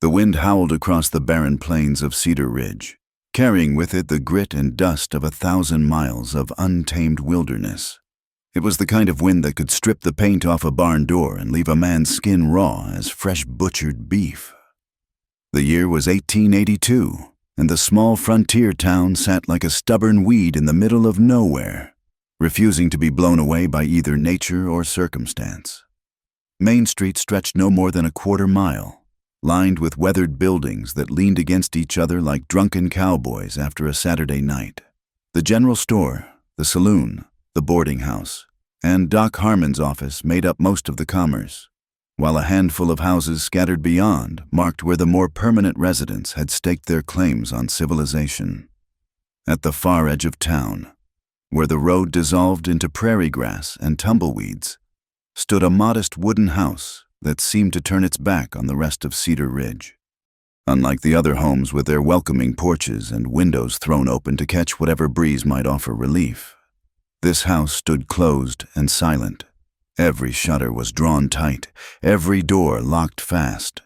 The wind howled across the barren plains of Cedar Ridge, carrying with it the grit and dust of 1,000 miles of untamed wilderness. It was the kind of wind that could strip the paint off a barn door and leave a man's skin raw as fresh butchered beef. The year was 1882, and the small frontier town sat like a stubborn weed in the middle of nowhere, refusing to be blown away by either nature or circumstance. Main Street stretched no more than a quarter mile, lined with weathered buildings that leaned against each other like drunken cowboys after a Saturday night. The general store, the saloon, the boarding house, and Doc Harmon's office made up most of the commerce, while a handful of houses scattered beyond marked where the more permanent residents had staked their claims on civilization. At the far edge of town, where the road dissolved into prairie grass and tumbleweeds, stood a modest wooden house that seemed to turn its back on the rest of Cedar Ridge. Unlike the other homes with their welcoming porches and windows thrown open to catch whatever breeze might offer relief, this house stood closed and silent. Every shutter was drawn tight, every door locked fast.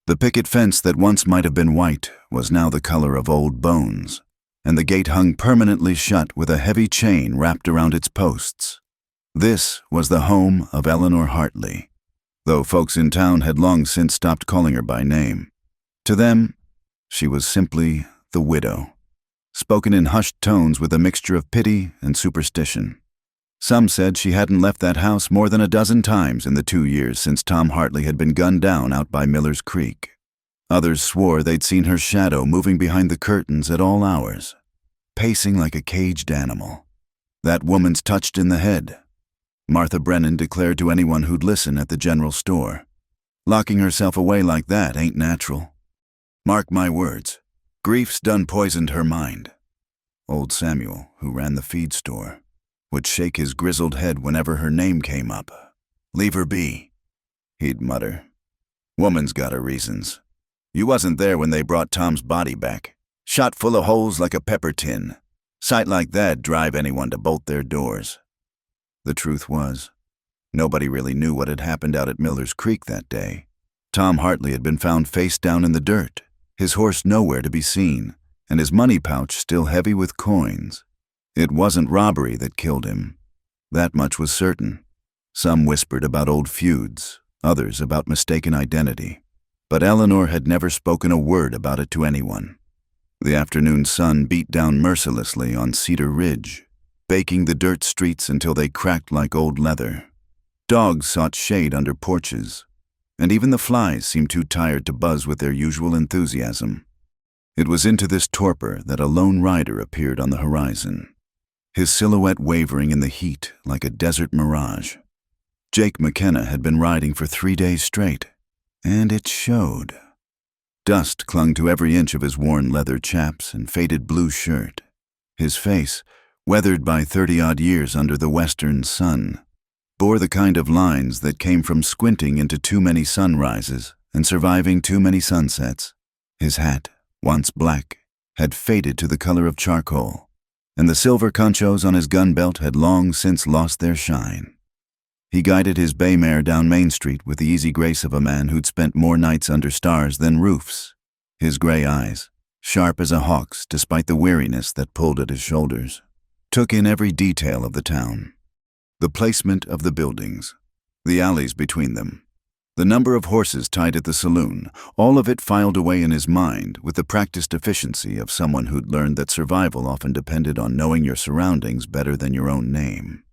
The picket fence that once might have been white was now the color of old bones, and the gate hung permanently shut with a heavy chain wrapped around its posts. This was the home of Eleanor Hartley, though folks in town had long since stopped calling her by name. To them, she was simply the widow, spoken in hushed tones with a mixture of pity and superstition. Some said she hadn't left that house more than a dozen times in the 2 years since Tom Hartley had been gunned down out by Miller's Creek. Others swore they'd seen her shadow moving behind the curtains at all hours, pacing like a caged animal. That woman's touched in the head, Martha Brennan declared to anyone who'd listen at the general store. Locking herself away like that ain't natural. Mark my words, grief's done poisoned her mind. Old Samuel, who ran the feed store, would shake his grizzled head whenever her name came up. "Leave her be," he'd mutter. "Woman's got her reasons. You wasn't there when they brought Tom's body back, shot full of holes like a pepper tin. Sight like that'd drive anyone to bolt their doors." The truth was, nobody really knew what had happened out at Miller's Creek that day. Tom Hartley had been found face down in the dirt, his horse nowhere to be seen, and his money pouch still heavy with coins. It wasn't robbery that killed him. That much was certain. Some whispered about old feuds, others about mistaken identity. But Eleanor had never spoken a word about it to anyone. The afternoon sun beat down mercilessly on Cedar Ridge, baking the dirt streets until they cracked like old leather. Dogs sought shade under porches, and even the flies seemed too tired to buzz with their usual enthusiasm. It was into this torpor that a lone rider appeared on the horizon, his silhouette wavering in the heat like a desert mirage. Jake McKenna had been riding for 3 days straight, and it showed. Dust clung to every inch of his worn leather chaps and faded blue shirt. His face, weathered by 30-odd years under the western sun, bore the kind of lines that came from squinting into too many sunrises and surviving too many sunsets. His hat, once black, had faded to the color of charcoal, and the silver conchos on his gun belt had long since lost their shine. He guided his bay mare down Main Street with the easy grace of a man who'd spent more nights under stars than roofs. His gray eyes, sharp as a hawk's despite the weariness that pulled at his shoulders, took in every detail of the town. The placement of the buildings, the alleys between them, the number of horses tied at the saloon, all of it filed away in his mind with the practiced efficiency of someone who'd learned that survival often depended on knowing your surroundings better than your own name.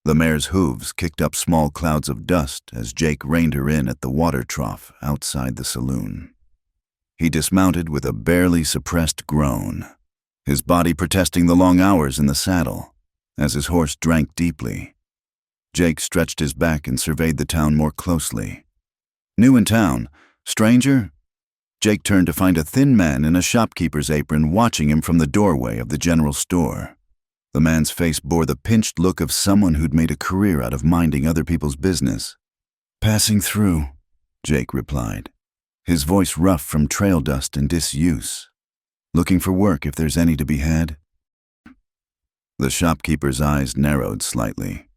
The mare's hooves kicked up small clouds of dust as Jake reined her in at the water trough outside the saloon. He dismounted with a barely suppressed groan, his body protesting the long hours in the saddle as his horse drank deeply. Jake stretched his back and surveyed the town more closely. New in town, stranger? Jake turned to find a thin man in a shopkeeper's apron watching him from the doorway of the general store. The man's face bore the pinched look of someone who'd made a career out of minding other people's business. "Passing through," Jake replied, his voice rough from trail dust and disuse. "Looking for work if there's any to be had." The shopkeeper's eyes narrowed slightly,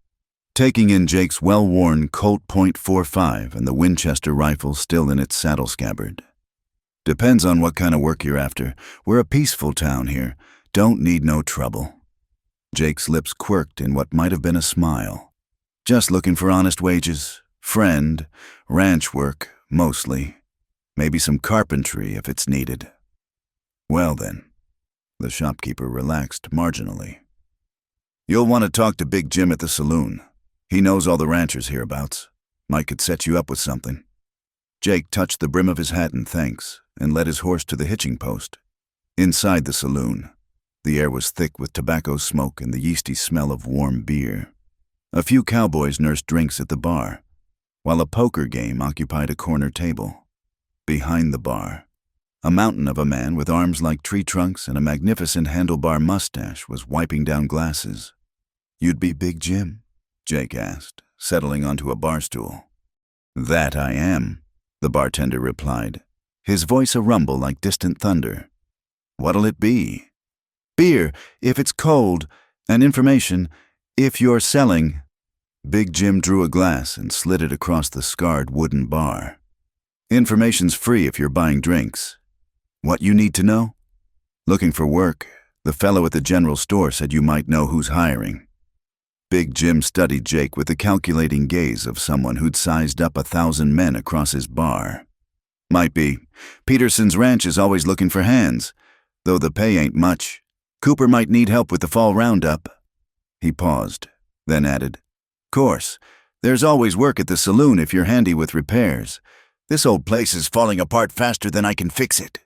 taking in Jake's well-worn Colt .45 and the Winchester rifle still in its saddle scabbard. Depends on what kind of work you're after. We're a peaceful town here. Don't need no trouble. Jake's lips quirked in what might have been a smile. Just looking for honest wages, friend, ranch work, mostly. Maybe some carpentry if it's needed. Well then, the shopkeeper relaxed marginally. You'll want to talk to Big Jim at the saloon. He knows all the ranchers hereabouts. Mike could set you up with something. Jake touched the brim of his hat in thanks and led his horse to the hitching post. Inside the saloon, the air was thick with tobacco smoke and the yeasty smell of warm beer. A few cowboys nursed drinks at the bar, while a poker game occupied a corner table. Behind the bar, a mountain of a man with arms like tree trunks and a magnificent handlebar mustache was wiping down glasses. "You'd be Big Jim?" Jake asked, settling onto a bar stool. "That I am," the bartender replied, his voice a rumble like distant thunder. "What'll it be?" "Beer, if it's cold, and information, if you're selling." Big Jim drew a glass and slid it across the scarred wooden bar. "Information's free if you're buying drinks. What you need to know?" "Looking for work. The fellow at the general store said you might know who's hiring." Big Jim studied Jake with the calculating gaze of someone who'd sized up 1,000 men across his bar. "Might be. Peterson's ranch is always looking for hands, though the pay ain't much. Cooper might need help with the fall roundup." He paused, then added, "Course, there's always work at the saloon if you're handy with repairs. This old place is falling apart faster than I can fix it."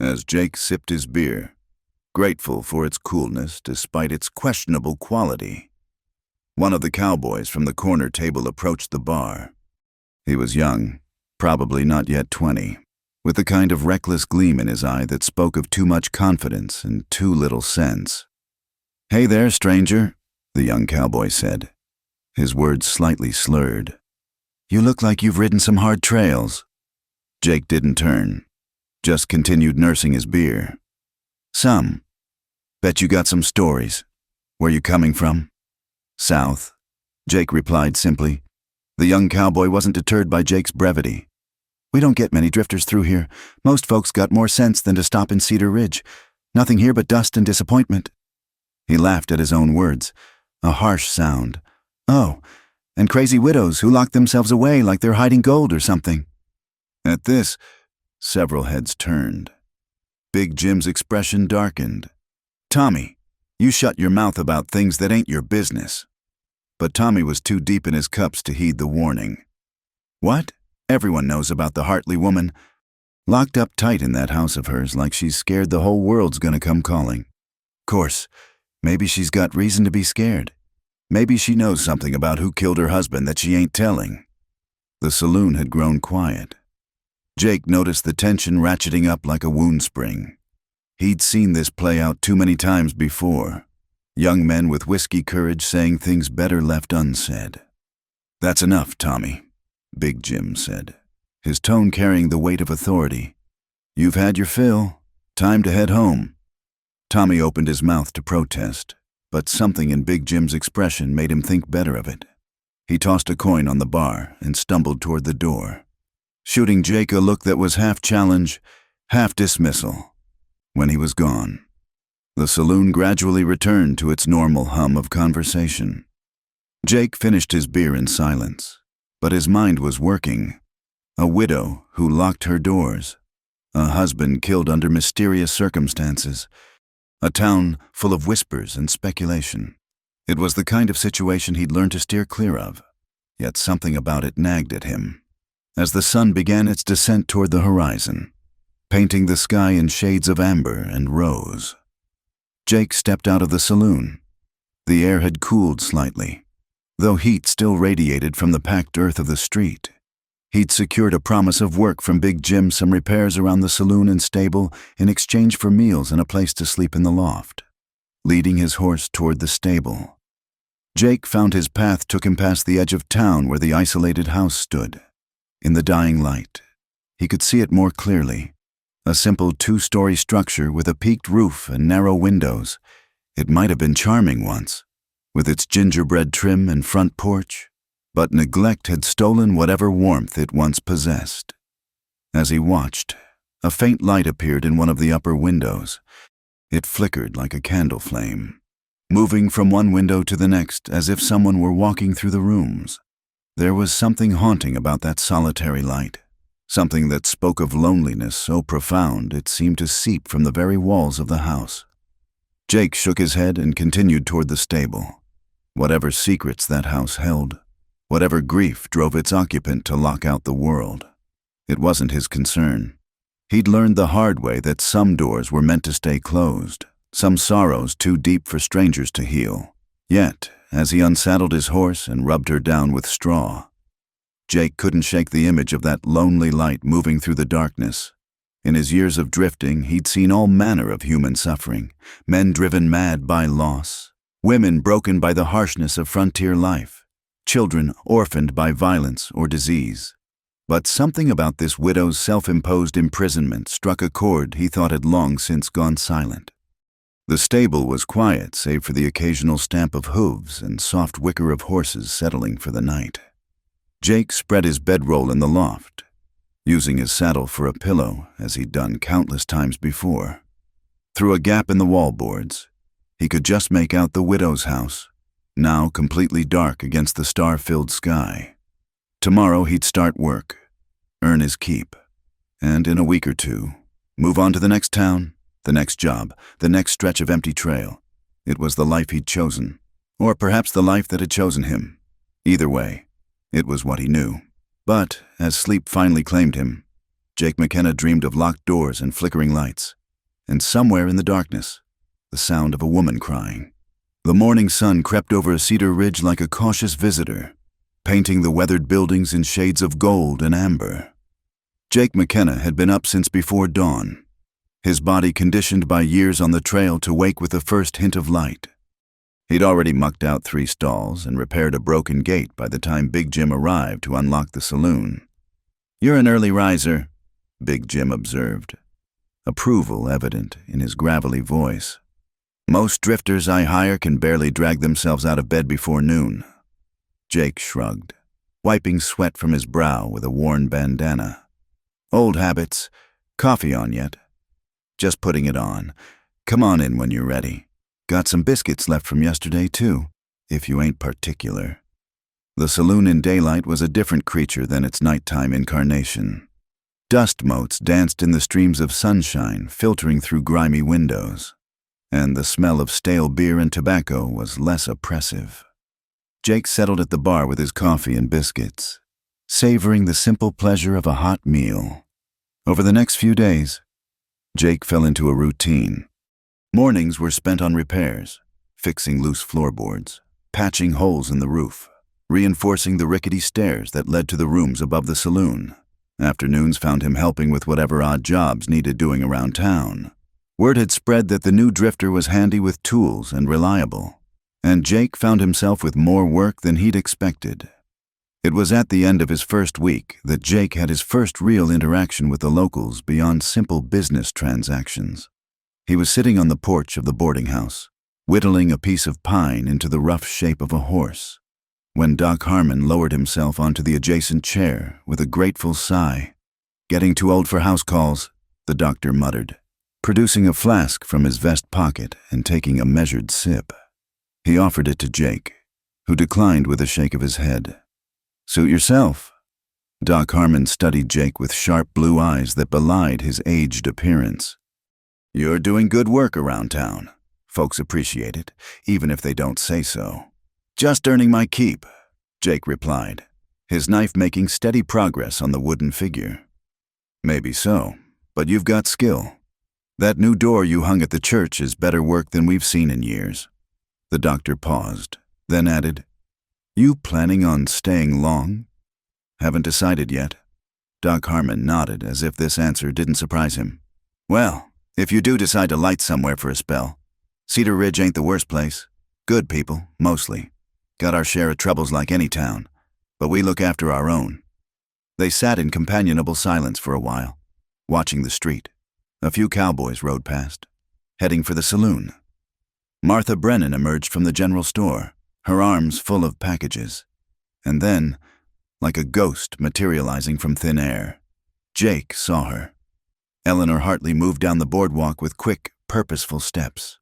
As Jake sipped his beer, grateful for its coolness despite its questionable quality, one of the cowboys from the corner table approached the bar. He was young, probably not yet 20, with the kind of reckless gleam in his eye that spoke of too much confidence and too little sense. "Hey there, stranger," the young cowboy said, his words slightly slurred. "You look like you've ridden some hard trails." Jake didn't turn, just continued nursing his beer. "Some. Bet you got some stories. Where you coming from?" "South," Jake replied simply. The young cowboy wasn't deterred by Jake's brevity. "We don't get many drifters through here. Most folks got more sense than to stop in Cedar Ridge. Nothing here but dust and disappointment." He laughed at his own words, a harsh sound. "Oh, and crazy widows who lock themselves away like they're hiding gold or something." At this, several heads turned. Big Jim's expression darkened. "Tommy, you shut your mouth about things that ain't your business." But Tommy was too deep in his cups to heed the warning. "What? Everyone knows about the Hartley woman. Locked up tight in that house of hers like she's scared the whole world's gonna come calling. Course, maybe she's got reason to be scared. Maybe she knows something about who killed her husband that she ain't telling." The saloon had grown quiet. Jake noticed the tension ratcheting up like a wound spring. He'd seen this play out too many times before. Young men with whiskey courage saying things better left unsaid. "That's enough, Tommy," Big Jim said, his tone carrying the weight of authority. "You've had your fill. Time to head home." Tommy opened his mouth to protest, but something in Big Jim's expression made him think better of it. He tossed a coin on the bar and stumbled toward the door, shooting Jake a look that was half challenge, half dismissal. When he was gone, the saloon gradually returned to its normal hum of conversation. Jake finished his beer in silence, but his mind was working. A widow who locked her doors, a husband killed under mysterious circumstances, a town full of whispers and speculation. It was the kind of situation he'd learned to steer clear of, yet something about it nagged at him. As the sun began its descent toward the horizon, painting the sky in shades of amber and rose, Jake stepped out of the saloon. The air had cooled slightly, though heat still radiated from the packed earth of the street. He'd secured a promise of work from Big Jim, some repairs around the saloon and stable in exchange for meals and a place to sleep in the loft. Leading his horse toward the stable, Jake found his path took him past the edge of town where the isolated house stood. In the dying light, he could see it more clearly. A simple 2-story structure with a peaked roof and narrow windows. It might have been charming once, with its gingerbread trim and front porch, but neglect had stolen whatever warmth it once possessed. As he watched, A faint light appeared in one of the upper windows. It flickered like a candle flame, moving from one window to the next as if someone were walking through the rooms. There was something haunting about that solitary light, something that spoke of loneliness so profound it seemed to seep from the very walls of the house. Jake shook his head and continued toward the stable. Whatever secrets that house held, whatever grief drove its occupant to lock out the world, it wasn't his concern. He'd learned the hard way that some doors were meant to stay closed, some sorrows too deep for strangers to heal. Yet, as he unsaddled his horse and rubbed her down with straw, Jake couldn't shake the image of that lonely light moving through the darkness. In his years of drifting, he'd seen all manner of human suffering, men driven mad by loss, women broken by the harshness of frontier life, children orphaned by violence or disease. But something about this widow's self-imposed imprisonment struck a chord he thought had long since gone silent. The stable was quiet save for the occasional stamp of hooves and soft whicker of horses settling for the night. Jake spread his bedroll in the loft, using his saddle for a pillow as he'd done countless times before. Through a gap in the wallboards, he could just make out the widow's house, now completely dark against the star-filled sky. Tomorrow he'd start work, earn his keep, and in a week or two, move on to the next town, the next job, the next stretch of empty trail. It was the life he'd chosen, or perhaps the life that had chosen him. Either way, it was what he knew. But, as sleep finally claimed him, Jake McKenna dreamed of locked doors and flickering lights, and somewhere in the darkness, the sound of a woman crying. The morning sun crept over a cedar ridge like a cautious visitor, painting the weathered buildings in shades of gold and amber. Jake McKenna had been up since before dawn, his body conditioned by years on the trail to wake with the first hint of light. He'd already mucked out 3 stalls and repaired a broken gate by the time Big Jim arrived to unlock the saloon. "You're an early riser," Big Jim observed, approval evident in his gravelly voice. "Most drifters I hire can barely drag themselves out of bed before noon." Jake shrugged, wiping sweat from his brow with a worn bandana. "Old habits. Coffee on yet?" "Just putting it on. Come on in when you're ready. Got some biscuits left from yesterday, too, if you ain't particular." The saloon in daylight was a different creature than its nighttime incarnation. Dust motes danced in the streams of sunshine filtering through grimy windows, and the smell of stale beer and tobacco was less oppressive. Jake settled at the bar with his coffee and biscuits, savoring the simple pleasure of a hot meal. Over the next few days, Jake fell into a routine. Mornings were spent on repairs, fixing loose floorboards, patching holes in the roof, reinforcing the rickety stairs that led to the rooms above the saloon. Afternoons found him helping with whatever odd jobs needed doing around town. Word had spread that the new drifter was handy with tools and reliable, and Jake found himself with more work than he'd expected. It was at the end of his first week that Jake had his first real interaction with the locals beyond simple business transactions. He was sitting on the porch of the boarding house, whittling a piece of pine into the rough shape of a horse, when Doc Harmon lowered himself onto the adjacent chair with a grateful sigh. "Getting too old for house calls," the doctor muttered, producing a flask from his vest pocket and taking a measured sip. He offered it to Jake, who declined with a shake of his head. "Suit yourself." Doc Harmon studied Jake with sharp blue eyes that belied his aged appearance. "You're doing good work around town. Folks appreciate it, even if they don't say so." "Just earning my keep," Jake replied, his knife making steady progress on the wooden figure. "Maybe so, but you've got skill. That new door you hung at the church is better work than we've seen in years." The doctor paused, then added, "You planning on staying long?" "Haven't decided yet." Doc Harmon nodded as if this answer didn't surprise him. "Well, if you do decide to light somewhere for a spell, Cedar Ridge ain't the worst place. Good people, mostly. Got our share of troubles like any town, but we look after our own." They sat in companionable silence for a while, watching the street. A few cowboys rode past, heading for the saloon. Martha Brennan emerged from the general store, her arms full of packages. And then, like a ghost materializing from thin air, Jake saw her. Eleanor Hartley moved down the boardwalk with quick, purposeful steps.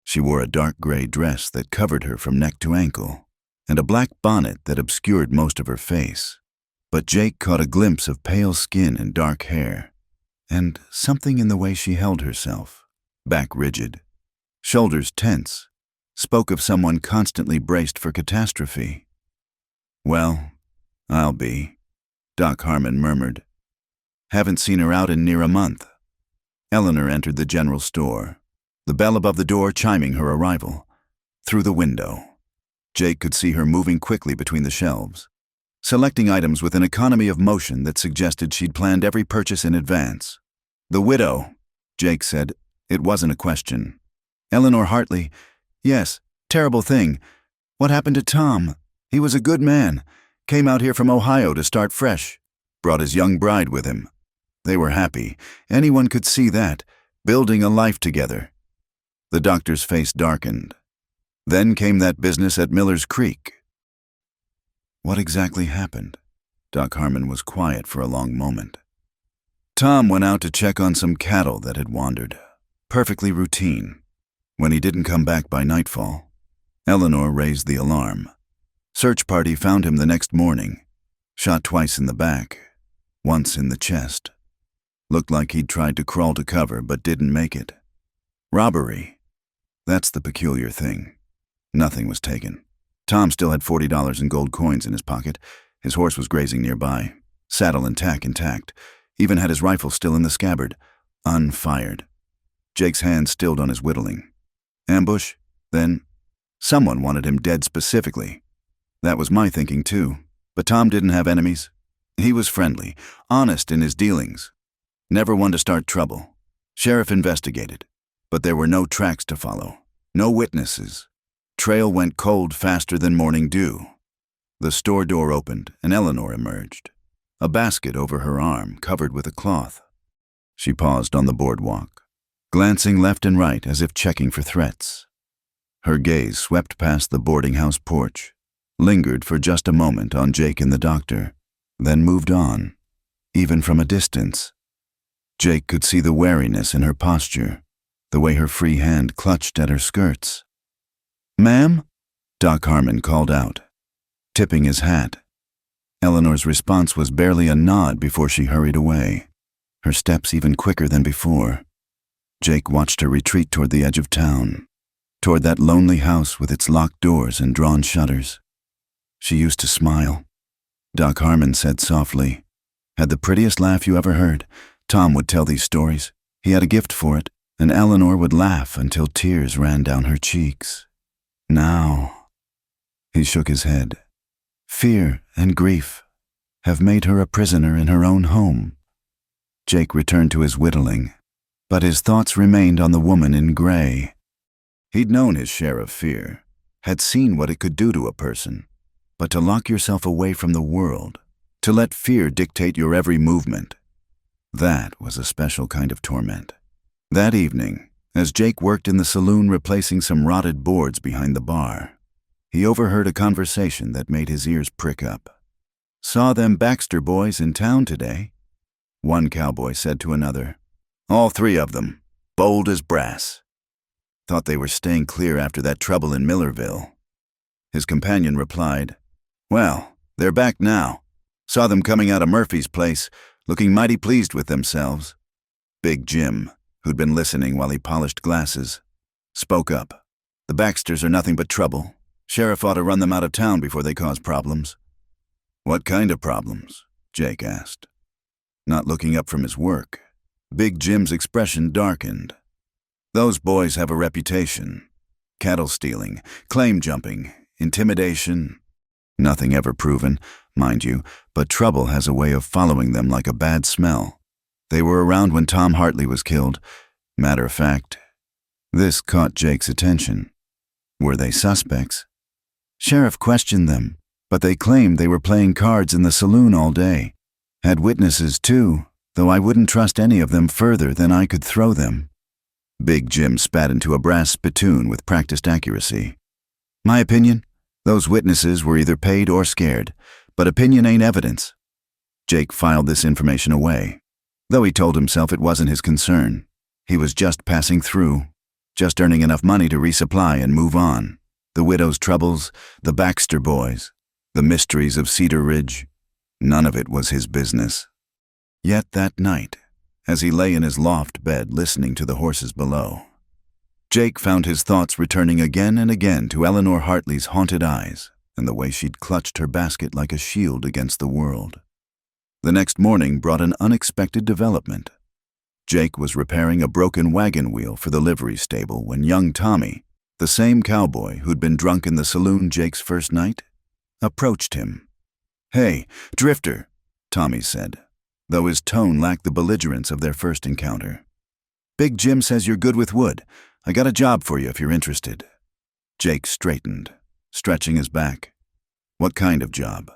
She wore a dark gray dress that covered her from neck to ankle, and a black bonnet that obscured most of her face. But Jake caught a glimpse of pale skin and dark hair, and something in the way she held herself, back rigid, shoulders tense, spoke of someone constantly braced for catastrophe. "Well, I'll be," Doc Harmon murmured. "Haven't seen her out in near a month." Eleanor entered the general store, the bell above the door chiming her arrival. Through the window, Jake could see her moving quickly between the shelves, selecting items with an economy of motion that suggested she'd planned every purchase in advance. "The widow," Jake said. It wasn't a question. Eleanor Hartley, "Yes, terrible thing. What happened to Tom? He was a good man. Came out here from Ohio to start fresh. Brought his young bride with him. They were happy. Anyone could see that. Building a life together." The doctor's face darkened. Then came that business at Miller's Creek. What exactly happened? Doc Harmon was quiet for a long moment. Tom went out to check on some cattle that had wandered. Perfectly routine. When he didn't come back by nightfall, Eleanor raised the alarm. Search party found him the next morning, shot twice in the back, once in the chest. Looked like he'd tried to crawl to cover but didn't make it. Robbery. That's the peculiar thing. Nothing was taken. Tom still had $40 in gold coins in his pocket. His horse was grazing nearby, saddle and tack intact. Even had his rifle still in the scabbard, unfired. Jake's hand stilled on his whittling. Ambush? Then someone wanted him dead specifically. That was my thinking too. But Tom didn't have enemies. He was friendly, honest in his dealings. Never one to start trouble. Sheriff investigated, but there were no tracks to follow, no witnesses. Trail went cold faster than morning dew. The store door opened and Eleanor emerged, a basket over her arm covered with a cloth. She paused on the boardwalk, glancing left and right as if checking for threats. Her gaze swept past the boarding house porch, lingered for just a moment on Jake and the doctor, then moved on, even from a distance. Jake could see the wariness in her posture, the way her free hand clutched at her skirts. "Ma'am?" Doc Harmon called out, tipping his hat. Eleanor's response was barely a nod before she hurried away, her steps even quicker than before. Jake watched her retreat toward the edge of town, toward that lonely house with its locked doors and drawn shutters. She used to smile. Doc Harmon said softly, "Had the prettiest laugh you ever heard. Tom would tell these stories. He had a gift for it, and Eleanor would laugh until tears ran down her cheeks. Now," he shook his head, "fear and grief have made her a prisoner in her own home." Jake returned to his whittling, but his thoughts remained on the woman in gray. He'd known his share of fear, had seen what it could do to a person, but to lock yourself away from the world, to let fear dictate your every movement, that was a special kind of torment. That evening, as Jake worked in the saloon replacing some rotted boards behind the bar, he overheard a conversation that made his ears prick up. "Saw them Baxter boys in town today," one cowboy said to another. "All three of them, bold as brass. Thought they were staying clear after that trouble in Millerville." His companion replied, "Well, they're back now. Saw them coming out of Murphy's place, looking mighty pleased with themselves." Big Jim, who'd been listening while he polished glasses, spoke up. "The Baxters are nothing but trouble. Sheriff ought to run them out of town before they cause problems." "What kind of problems?" Jake asked. Not looking up from his work, Big Jim's expression darkened. "Those boys have a reputation. Cattle stealing, claim jumping, intimidation. Nothing ever proven, mind you, but trouble has a way of following them like a bad smell. They were around when Tom Hartley was killed. Matter of fact, this caught Jake's attention. Were they suspects? Sheriff questioned them, but they claimed they were playing cards in the saloon all day. Had witnesses too, though I wouldn't trust any of them further than I could throw them." Big Jim spat into a brass spittoon with practiced accuracy. "My opinion? Those witnesses were either paid or scared, but opinion ain't evidence." Jake filed this information away. though he told himself it wasn't his concern. He was just passing through, just earning enough money to resupply and move on. The widow's troubles, the Baxter boys, the mysteries of Cedar Ridge, none of it was his business. Yet that night, as he lay in his loft bed listening to the horses below, Jake found his thoughts returning again and again to Eleanor Hartley's haunted eyes and the way she'd clutched her basket like a shield against the world. The next morning brought an unexpected development. Jake was repairing a broken wagon wheel for the livery stable when young Tommy, the same cowboy who'd been drunk in the saloon Jake's first night, approached him. "Hey, Drifter," Tommy said, though his tone lacked the belligerence of their first encounter. "Big Jim says you're good with wood. I got a job for you if you're interested." Jake straightened, stretching his back. "What kind of job?"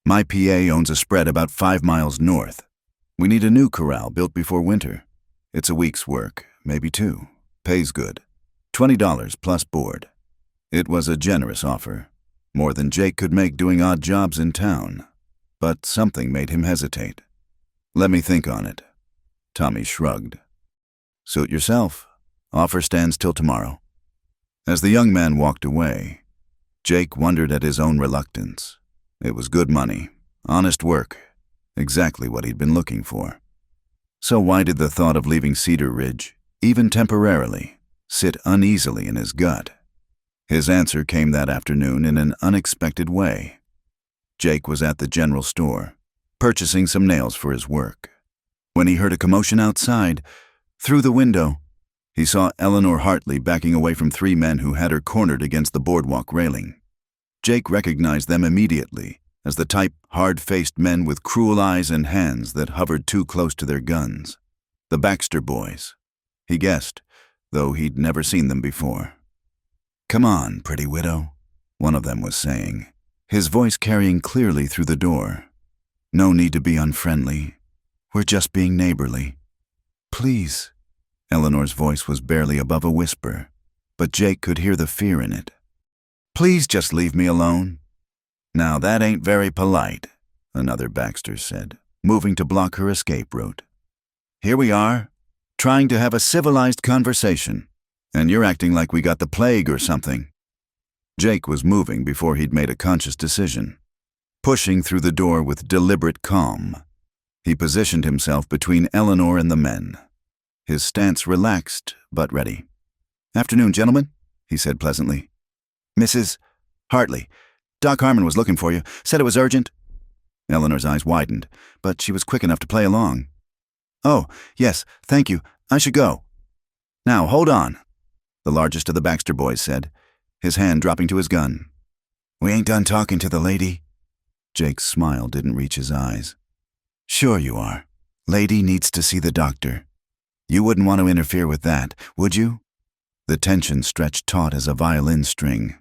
"My PA owns a spread about 5 miles north. We need a new corral built before winter. It's a week's work, maybe 2. Pays good. $20 plus board." It was a generous offer, more than Jake could make doing odd jobs in town, but something made him hesitate. "Let me think on it." Tommy shrugged. "Suit yourself. Offer stands till tomorrow." As the young man walked away, Jake wondered at his own reluctance. It was good money, honest work, exactly what he'd been looking for. So why did the thought of leaving Cedar Ridge, even temporarily, sit uneasily in his gut? His answer came that afternoon in an unexpected way. Jake was at the general store, purchasing some nails for his work, when he heard a commotion outside. Through the window, he saw Eleanor Hartley backing away from 3 men who had her cornered against the boardwalk railing. Jake recognized them immediately as the type hard-faced men with cruel eyes and hands that hovered too close to their guns. The Baxter boys. He guessed, though he'd never seen them before. "Come on, pretty widow," one of them was saying, his voice carrying clearly through the door. "No need to be unfriendly. We're just being neighborly." "Please." Eleanor's voice was barely above a whisper, but Jake could hear the fear in it. "Please just leave me alone." "Now that ain't very polite," another Baxter said, moving to block her escape route. "Here we are, trying to have a civilized conversation, and you're acting like we got the plague or something." Jake was moving before he'd made a conscious decision. Pushing through the door with deliberate calm, he positioned himself between Eleanor and the men. His stance relaxed but ready. "Afternoon, gentlemen," he said pleasantly. "Mrs. Hartley, Doc Harmon was looking for you, said it was urgent." Eleanor's eyes widened, but she was quick enough to play along. "Oh, yes, thank you. I should go." "Now, hold on," the largest of the Baxter boys said, his hand dropping to his gun. "We ain't done talking to the lady." Jake's smile didn't reach his eyes. "Sure you are. Lady needs to see the doctor. You wouldn't want to interfere with that, would you?" The tension stretched taut as a violin string.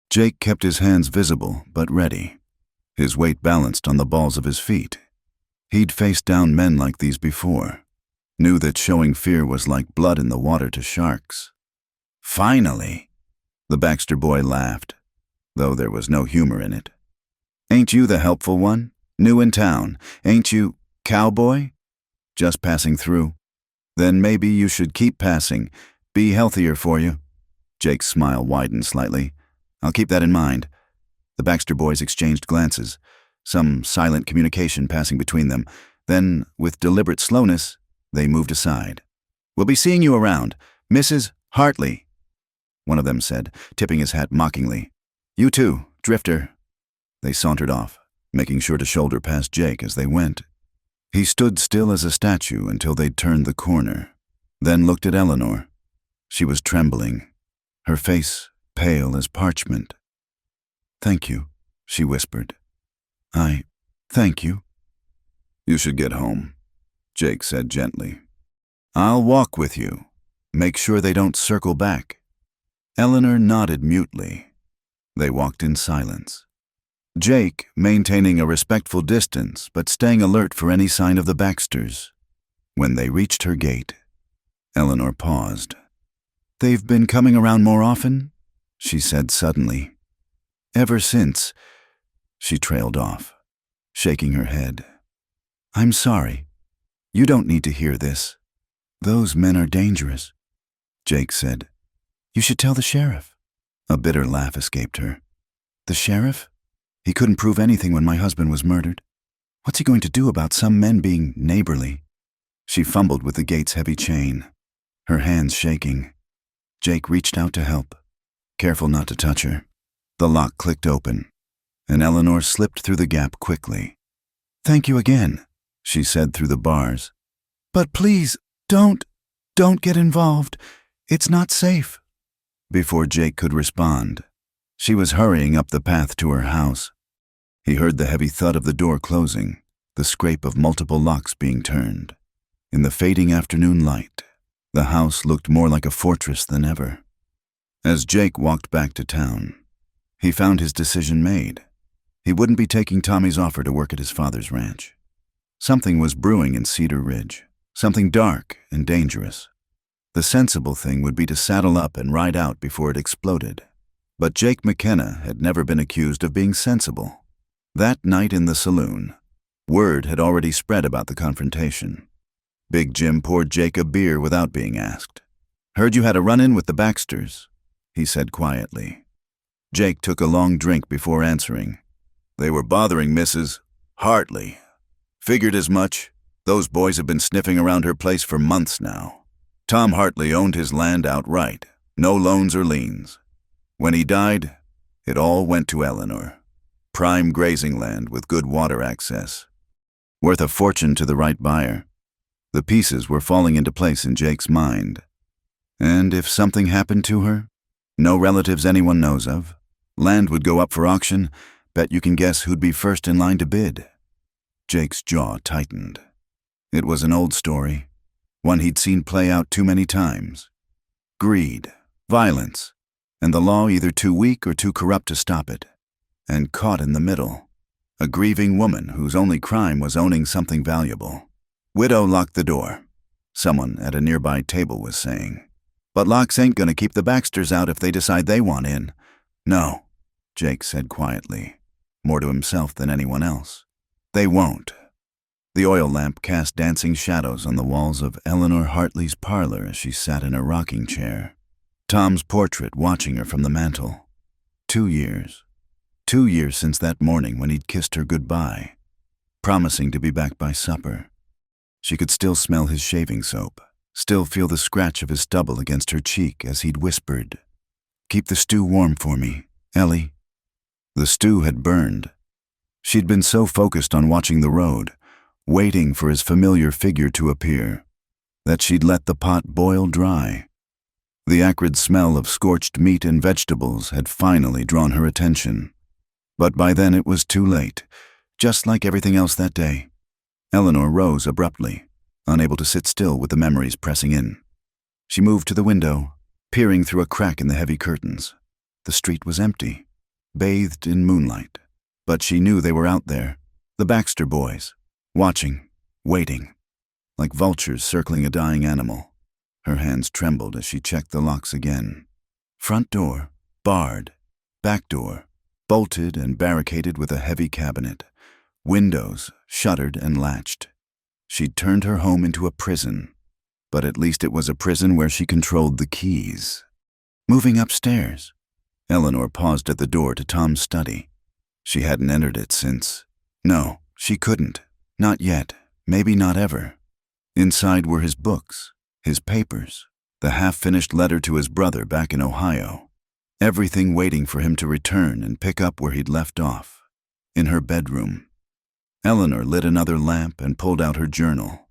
Jake kept his hands visible but ready, his weight balanced on the balls of his feet. He'd faced down men like these before, knew that showing fear was like blood in the water to sharks. "Finally," the Baxter boy laughed, though there was no humor in it. "Ain't you the helpful one? New in town? Ain't you Cowboy? Just passing through? Then maybe you should keep passing. Be healthier for you." Jake's smile widened slightly. "I'll keep that in mind." The Baxter boys exchanged glances, some silent communication passing between them. Then, with deliberate slowness, they moved aside. "We'll be seeing you around. Mrs. Hartley," one of them said, tipping his hat mockingly. "You too, Drifter." They sauntered off, making sure to shoulder past Jake as they went. He stood still as a statue until they'd turned the corner, then looked at Eleanor. She was trembling, her face pale as parchment. "Thank you," she whispered. Thank you." "You should get home," Jake said gently. "I'll walk with you. Make sure they don't circle back." Eleanor nodded mutely. They walked in silence, Jake maintaining a respectful distance but staying alert for any sign of the Baxters. When they reached her gate, Eleanor paused. "They've been coming around more often?" she said suddenly. "Ever since," she trailed off, shaking her head. "I'm sorry." You don't need to hear this. Those men are dangerous, Jake said. You should tell the sheriff. A bitter laugh escaped her. The sheriff? He couldn't prove anything when my husband was murdered. What's he going to do about some men being neighborly? She fumbled with the gate's heavy chain, her hands shaking. Jake reached out to help, careful not to touch her. The lock clicked open, and Eleanor slipped through the gap quickly. Thank you again, she said through the bars. But please, don't get involved. It's not safe. Before Jake could respond, she was hurrying up the path to her house. He heard the heavy thud of the door closing, the scrape of multiple locks being turned. In the fading afternoon light, the house looked more like a fortress than ever. As Jake walked back to town, he found his decision made. He wouldn't be taking Tommy's offer to work at his father's ranch. Something was brewing in Cedar Ridge, something dark and dangerous. The sensible thing would be to saddle up and ride out before it exploded. But Jake McKenna had never been accused of being sensible. That night in the saloon, word had already spread about the confrontation. Big Jim poured Jake a beer without being asked. Heard you had a run-in with the Baxters, he said quietly. Jake took a long drink before answering. They were bothering Mrs. Hartley. Figured as much. Those boys have been sniffing around her place for months now. Tom Hartley owned his land outright, no loans or liens. When he died, it all went to Eleanor. Prime grazing land with good water access. Worth a fortune to the right buyer. The pieces were falling into place in Jake's mind. And if something happened to her, no relatives anyone knows of, land would go up for auction, bet you can guess who'd be first in line to bid. Jake's jaw tightened. It was an old story, one he'd seen play out too many times. Greed, violence, and the law either too weak or too corrupt to stop it. And caught in the middle, a grieving woman whose only crime was owning something valuable. Widow locked the door, someone at a nearby table was saying. But locks ain't gonna keep the Baxters out if they decide they want in. No, Jake said quietly, more to himself than anyone else. They won't. The oil lamp cast dancing shadows on the walls of Eleanor Hartley's parlor as she sat in a rocking chair. Tom's portrait watching her from the mantel. 2 years. 2 years since that morning when he'd kissed her goodbye, promising to be back by supper. She could still smell his shaving soap, still feel the scratch of his stubble against her cheek as he'd whispered, "Keep the stew warm for me, Ellie." The stew had burned. She'd been so focused on watching the road, waiting for his familiar figure to appear, that she'd let the pot boil dry. The acrid smell of scorched meat and vegetables had finally drawn her attention. But by then it was too late, just like everything else that day. Eleanor rose abruptly, unable to sit still with the memories pressing in. She moved to the window, peering through a crack in the heavy curtains. The street was empty, bathed in moonlight, but she knew they were out there, the Baxter boys, watching, waiting, like vultures circling a dying animal. Her hands trembled as she checked the locks again. Front door, barred. Back door, bolted and barricaded with a heavy cabinet. Windows, shuttered and latched. She'd turned her home into a prison, but at least it was a prison where she controlled the keys. Moving upstairs, Eleanor paused at the door to Tom's study. She hadn't entered it since. No, she couldn't. Not yet. Maybe not ever. Inside were his books, his papers, the half-finished letter to his brother back in Ohio. Everything waiting for him to return and pick up where he'd left off. In her bedroom. Eleanor lit another lamp and pulled out her journal.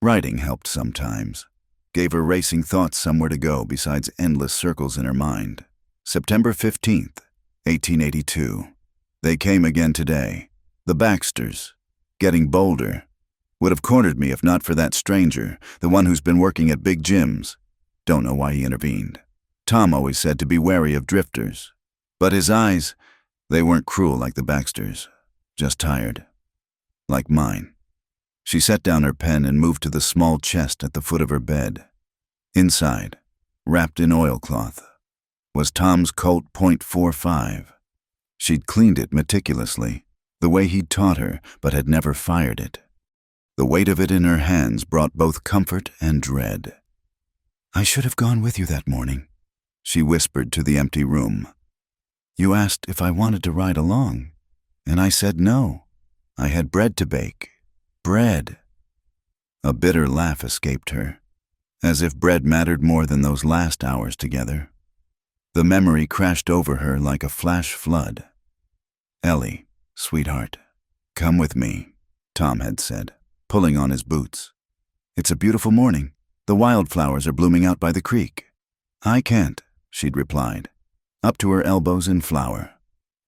Writing helped sometimes. Gave her racing thoughts somewhere to go besides endless circles in her mind. September 15th, 1882. They came again today. The Baxters. Getting bolder. Would have cornered me if not for that stranger, the one who's been working at Big Jim's. Don't know why he intervened. Tom always said to be wary of drifters. But his eyes, they weren't cruel like the Baxters. Just tired. Like mine. She set down her pen and moved to the small chest at the foot of her bed. Inside, wrapped in oilcloth, was Tom's Colt .45. She'd cleaned it meticulously, the way he'd taught her, but had never fired it. The weight of it in her hands brought both comfort and dread. "I should have gone with you that morning," she whispered to the empty room. "You asked if I wanted to ride along, and I said no. I had bread to bake. Bread." A bitter laugh escaped her, as if bread mattered more than those last hours together. The memory crashed over her like a flash flood. "Ellie, sweetheart, come with me," Tom had said, pulling on his boots. "It's a beautiful morning. The wildflowers are blooming out by the creek." "I can't," she'd replied, up to her elbows in flour.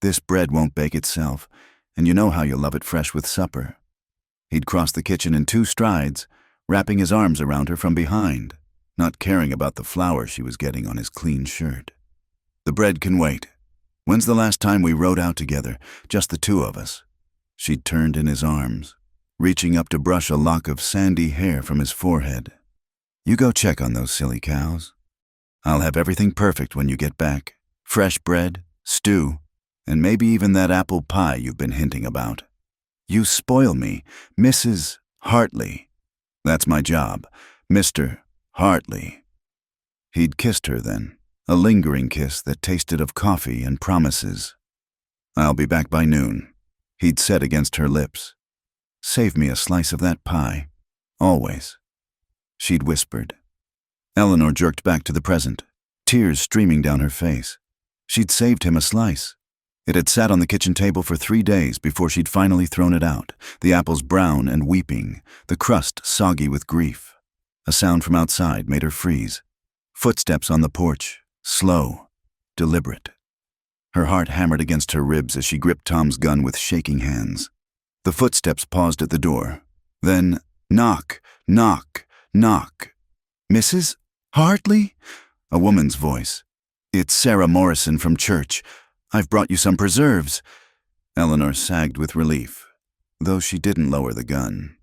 "This bread won't bake itself, and you know how you love it fresh with supper." He'd crossed the kitchen in 2 strides, wrapping his arms around her from behind, not caring about the flour she was getting on his clean shirt. "The bread can wait. When's the last time we rode out together, just the 2 of us?" She'd turned in his arms, reaching up to brush a lock of sandy hair from his forehead. "You go check on those silly cows. I'll have everything perfect when you get back. Fresh bread, stew, and maybe even that apple pie you've been hinting about. You spoil me, Mrs. Hartley. That's my job, Mr. Hartley." He'd kissed her then, a lingering kiss that tasted of coffee and promises. "I'll be back by noon," he'd said against her lips. "Save me a slice of that pie. Always," she'd whispered. Eleanor jerked back to the present, tears streaming down her face. She'd saved him a slice. It had sat on the kitchen table for 3 days before she'd finally thrown it out, the apples brown and weeping, the crust soggy with grief. A sound from outside made her freeze. Footsteps on the porch, slow, deliberate. Her heart hammered against her ribs as she gripped Tom's gun with shaking hands. The footsteps paused at the door. Then, knock, knock, knock. "Mrs. Hartley?" A woman's voice. "It's Sarah Morrison from church. I've brought you some preserves." Eleanor sagged with relief, though she didn't lower the gun.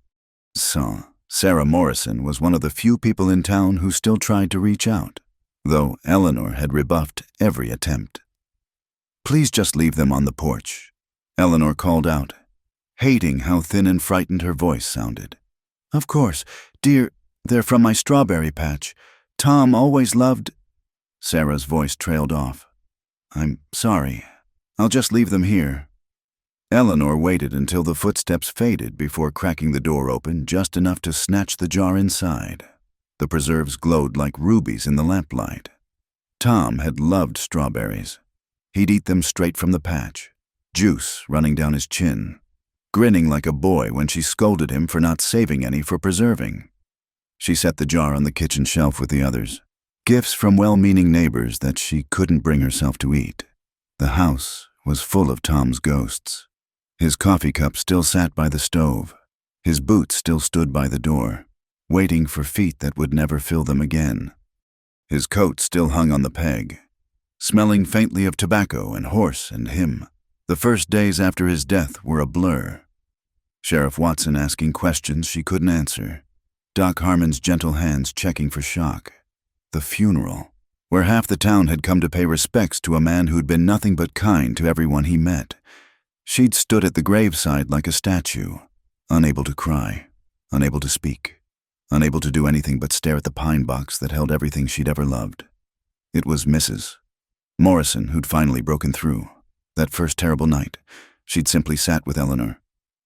Sarah Morrison was one of the few people in town who still tried to reach out, though Eleanor had rebuffed every attempt. "Please just leave them on the porch," Eleanor called out, hating how thin and frightened her voice sounded. "Of course, dear, they're from my strawberry patch. Tom always loved—" Sarah's voice trailed off. "I'm sorry. I'll just leave them here." Eleanor waited until the footsteps faded before cracking the door open just enough to snatch the jar inside. The preserves glowed like rubies in the lamplight. Tom had loved strawberries. He'd eat them straight from the patch, juice running down his chin, grinning like a boy when she scolded him for not saving any for preserving. She set the jar on the kitchen shelf with the others, gifts from well-meaning neighbors that she couldn't bring herself to eat. The house was full of Tom's ghosts. His coffee cup still sat by the stove. His boots still stood by the door, waiting for feet that would never fill them again. His coat still hung on the peg, smelling faintly of tobacco and horse and him. The first days after his death were a blur. Sheriff Watson asking questions she couldn't answer. Doc Harmon's gentle hands checking for shock. The funeral, where half the town had come to pay respects to a man who'd been nothing but kind to everyone he met. She'd stood at the graveside like a statue, unable to cry, unable to speak, unable to do anything but stare at the pine box that held everything she'd ever loved. It was Mrs. Morrison who'd finally broken through. That first terrible night, she'd simply sat with Eleanor,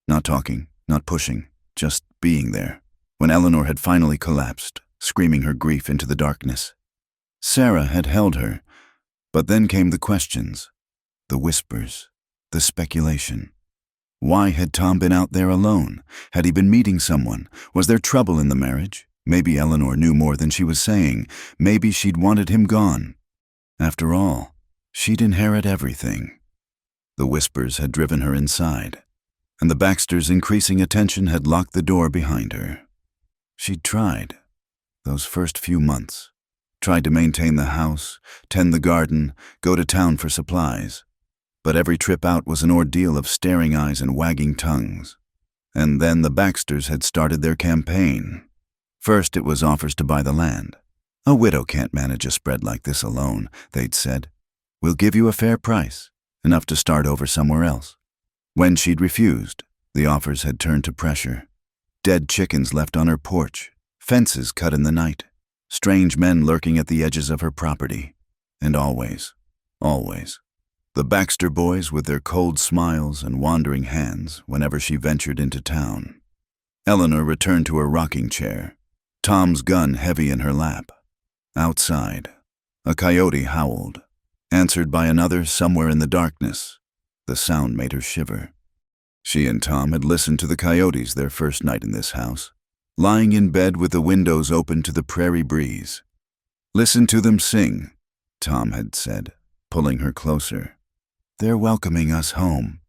not talking, not pushing, just being there, when Eleanor had finally collapsed, screaming her grief into the darkness. Sarah had held her, but then came the questions, the whispers, the speculation. Why had Tom been out there alone? Had he been meeting someone? Was there trouble in the marriage? Maybe Eleanor knew more than she was saying. Maybe she'd wanted him gone. After all, she'd inherit everything. The whispers had driven her inside, and the Baxters' increasing attention had locked the door behind her. She'd tried, those first few months, tried to maintain the house, tend the garden, go to town for supplies. But every trip out was an ordeal of staring eyes and wagging tongues. And then the Baxters had started their campaign. First it was offers to buy the land. "A widow can't manage a spread like this alone," they'd said. "We'll give you a fair price, enough to start over somewhere else." When she'd refused, the offers had turned to pressure. Dead chickens left on her porch, fences cut in the night, strange men lurking at the edges of her property, and always, the Baxter boys with their cold smiles and wandering hands whenever she ventured into town. Eleanor returned to her rocking chair, Tom's gun heavy in her lap. Outside, a coyote howled, answered by another somewhere in the darkness. The sound made her shiver. She and Tom had listened to the coyotes their first night in this house, lying in bed with the windows open to the prairie breeze. "Listen to them sing," Tom had said, pulling her closer. "They're welcoming us home."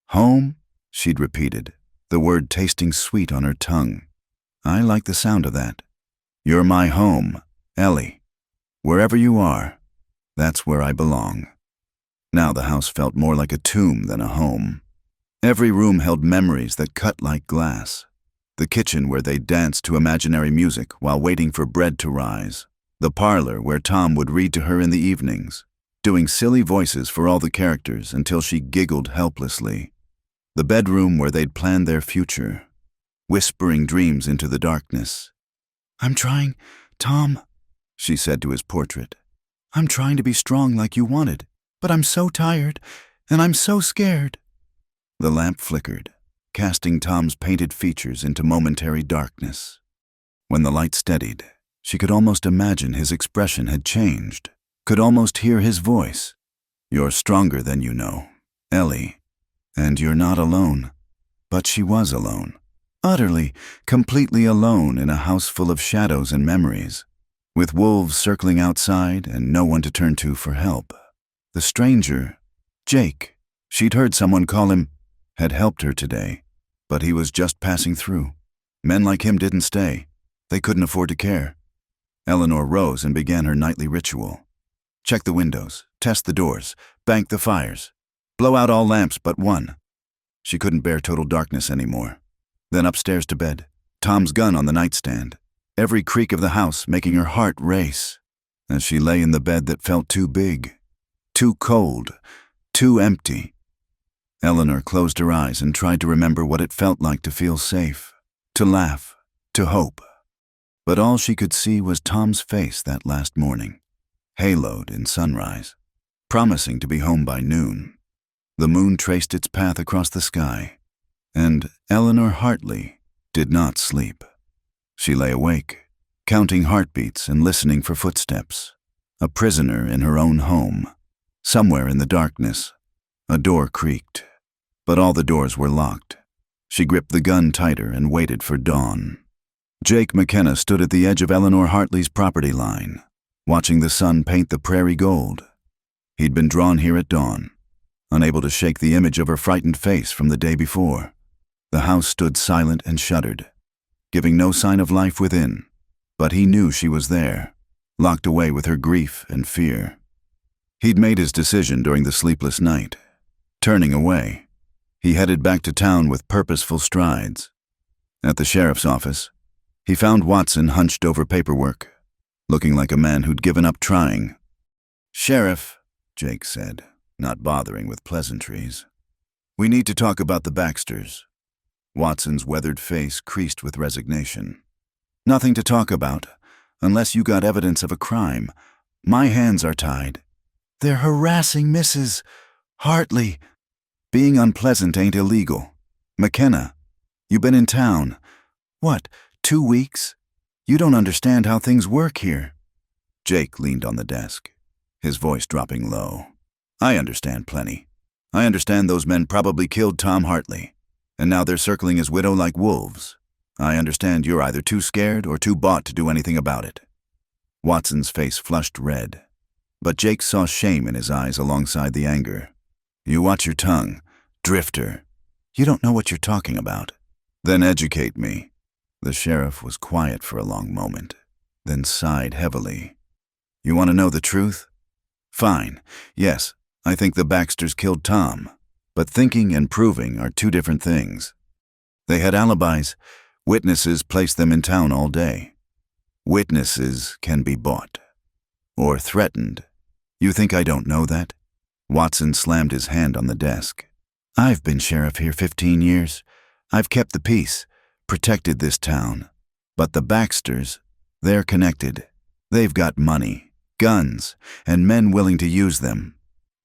"Home?" she'd repeated, the word tasting sweet on her tongue. "I like the sound of that. You're my home, Ellie. Wherever you are, that's where I belong." Now the house felt more like a tomb than a home. Every room held memories that cut like glass. The kitchen where they danced to imaginary music while waiting for bread to rise. The parlor where Tom would read to her in the evenings, doing silly voices for all the characters until she giggled helplessly. The bedroom where they'd planned their future, whispering dreams into the darkness. "I'm trying, Tom," she said to his portrait. "I'm trying to be strong like you wanted, but I'm so tired, and I'm so scared." The lamp flickered, casting Tom's painted features into momentary darkness. When the light steadied, she could almost imagine his expression had changed, could almost hear his voice. "You're stronger than you know, Ellie, and you're not alone." But she was alone, utterly, completely alone in a house full of shadows and memories, with wolves circling outside and no one to turn to for help. The stranger, Jake, she'd heard someone call him, had helped her today, but he was just passing through. Men like him didn't stay. They couldn't afford to care. Eleanor rose and began her nightly ritual. Check the windows, test the doors, bank the fires, blow out all lamps but one. She couldn't bear total darkness anymore. Then upstairs to bed, Tom's gun on the nightstand, every creak of the house making her heart race. As she lay in the bed that felt too big, too cold, too empty, Eleanor closed her eyes and tried to remember what it felt like to feel safe, to laugh, to hope. But all she could see was Tom's face that last morning, haloed in sunrise, promising to be home by noon. The moon traced its path across the sky, and Eleanor Hartley did not sleep. She lay awake, counting heartbeats and listening for footsteps, a prisoner in her own home. Somewhere in the darkness, a door creaked, but all the doors were locked. She gripped the gun tighter and waited for dawn. Jake McKenna stood at the edge of Eleanor Hartley's property line, watching the sun paint the prairie gold. He'd been drawn here at dawn, unable to shake the image of her frightened face from the day before. The house stood silent and shuttered, giving no sign of life within, but he knew she was there, locked away with her grief and fear. He'd made his decision during the sleepless night. Turning away, he headed back to town with purposeful strides. At the sheriff's office, he found Watson hunched over paperwork, looking like a man who'd given up trying. "Sheriff," Jake said, not bothering with pleasantries, "we need to talk about the Baxters." Watson's weathered face creased with resignation. "Nothing to talk about, unless you got evidence of a crime. My hands are tied. They're harassing Mrs. Hartley. Being unpleasant ain't illegal. McKenna, you been in town. What, 2 weeks? You don't understand how things work here." Jake leaned on the desk, his voice dropping low. "I understand plenty. I understand those men probably killed Tom Hartley, and now they're circling his widow like wolves. I understand you're either too scared or too bought to do anything about it." Watson's face flushed red, but Jake saw shame in his eyes alongside the anger. "You watch your tongue, drifter. You don't know what you're talking about." "Then educate me." The sheriff was quiet for a long moment, then sighed heavily. "You want to know the truth? Fine. Yes, I think the Baxters killed Tom, but thinking and proving are two different things. They had alibis. Witnesses placed them in town all day. Witnesses can be bought. Or threatened. You think I don't know that?" Watson slammed his hand on the desk. "I've been sheriff here 15 years. I've kept the peace. protected this town. But the Baxters, they're connected. They've got money, guns, and men willing to use them.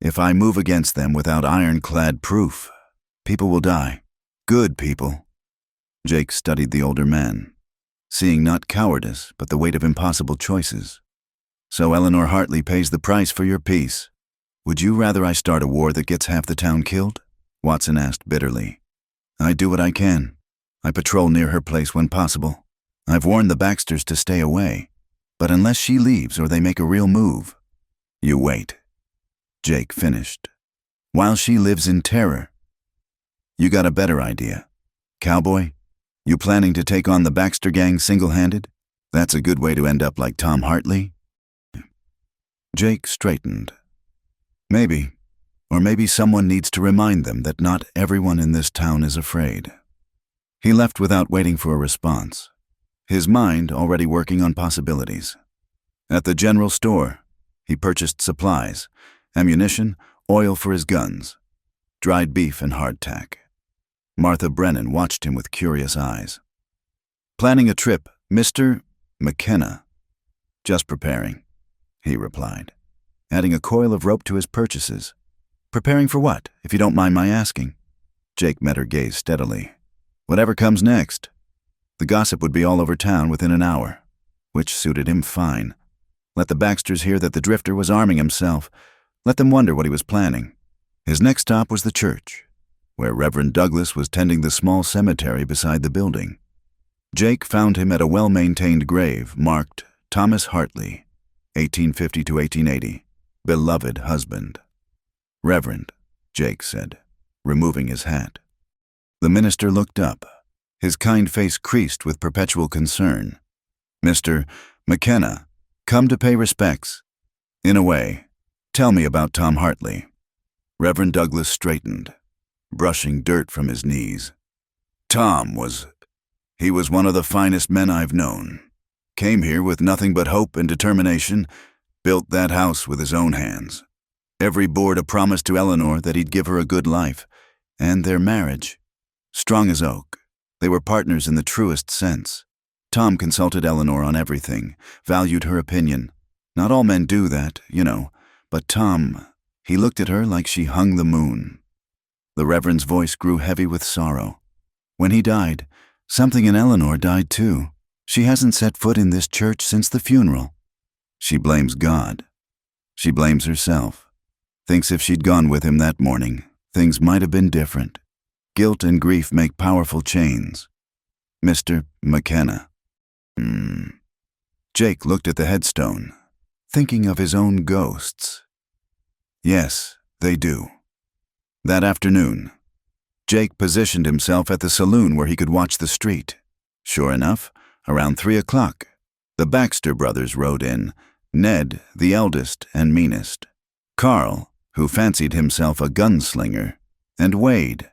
If I move against them without ironclad proof, people will die. Good people." Jake studied the older man, seeing not cowardice, but the weight of impossible choices. "So Eleanor Hartley pays the price for your peace. Would you rather I start a war that gets half the town killed?" Watson asked bitterly. "I do what I can. I patrol near her place when possible. I've warned the Baxters to stay away. But unless she leaves or they make a real move, you wait," Jake finished. "While she lives in terror. You got a better idea. Cowboy, you planning to take on the Baxter gang single-handed? That's a good way to end up like Tom Hartley." Jake straightened. "Maybe. Or maybe someone needs to remind them that not everyone in this town is afraid." He left without waiting for a response, his mind already working on possibilities. At the general store, he purchased supplies, ammunition, oil for his guns, dried beef and hardtack. Martha Brennan watched him with curious eyes. "Planning a trip, Mr. McKenna?" "Just preparing," he replied, adding a coil of rope to his purchases. "Preparing for what, if you don't mind my asking?" Jake met her gaze steadily. "Whatever comes next." The gossip would be all over town within an hour, which suited him fine. Let the Baxters hear that the drifter was arming himself. Let them wonder what he was planning. His next stop was the church, where Reverend Douglas was tending the small cemetery beside the building. Jake found him at a well-maintained grave marked Thomas Hartley, 1850 to 1880, beloved husband. "Reverend," Jake said, removing his hat. The minister looked up, his kind face creased with perpetual concern. "Mr. McKenna, come to pay respects. In a way, tell me about Tom Hartley." Reverend Douglas straightened, brushing dirt from his knees. He was one of the finest men I've known. Came here with nothing but hope and determination, built that house with his own hands. Every board a promise to Eleanor that he'd give her a good life, and their marriage. Strong as oak, they were partners in the truest sense. Tom consulted Eleanor on everything, valued her opinion. Not all men do that, but Tom, he looked at her like she hung the moon. The Reverend's voice grew heavy with sorrow. When he died, something in Eleanor died too. She hasn't set foot in this church since the funeral. She blames God. She blames herself. Thinks if she'd gone with him that morning, things might have been different. Guilt and grief make powerful chains. Mr. McKenna. Jake looked at the headstone, thinking of his own ghosts. Yes, they do. That afternoon, Jake positioned himself at the saloon where he could watch the street. Sure enough, around 3 o'clock, the Baxter brothers rode in, Ned, the eldest and meanest, Carl, who fancied himself a gunslinger, and Wade,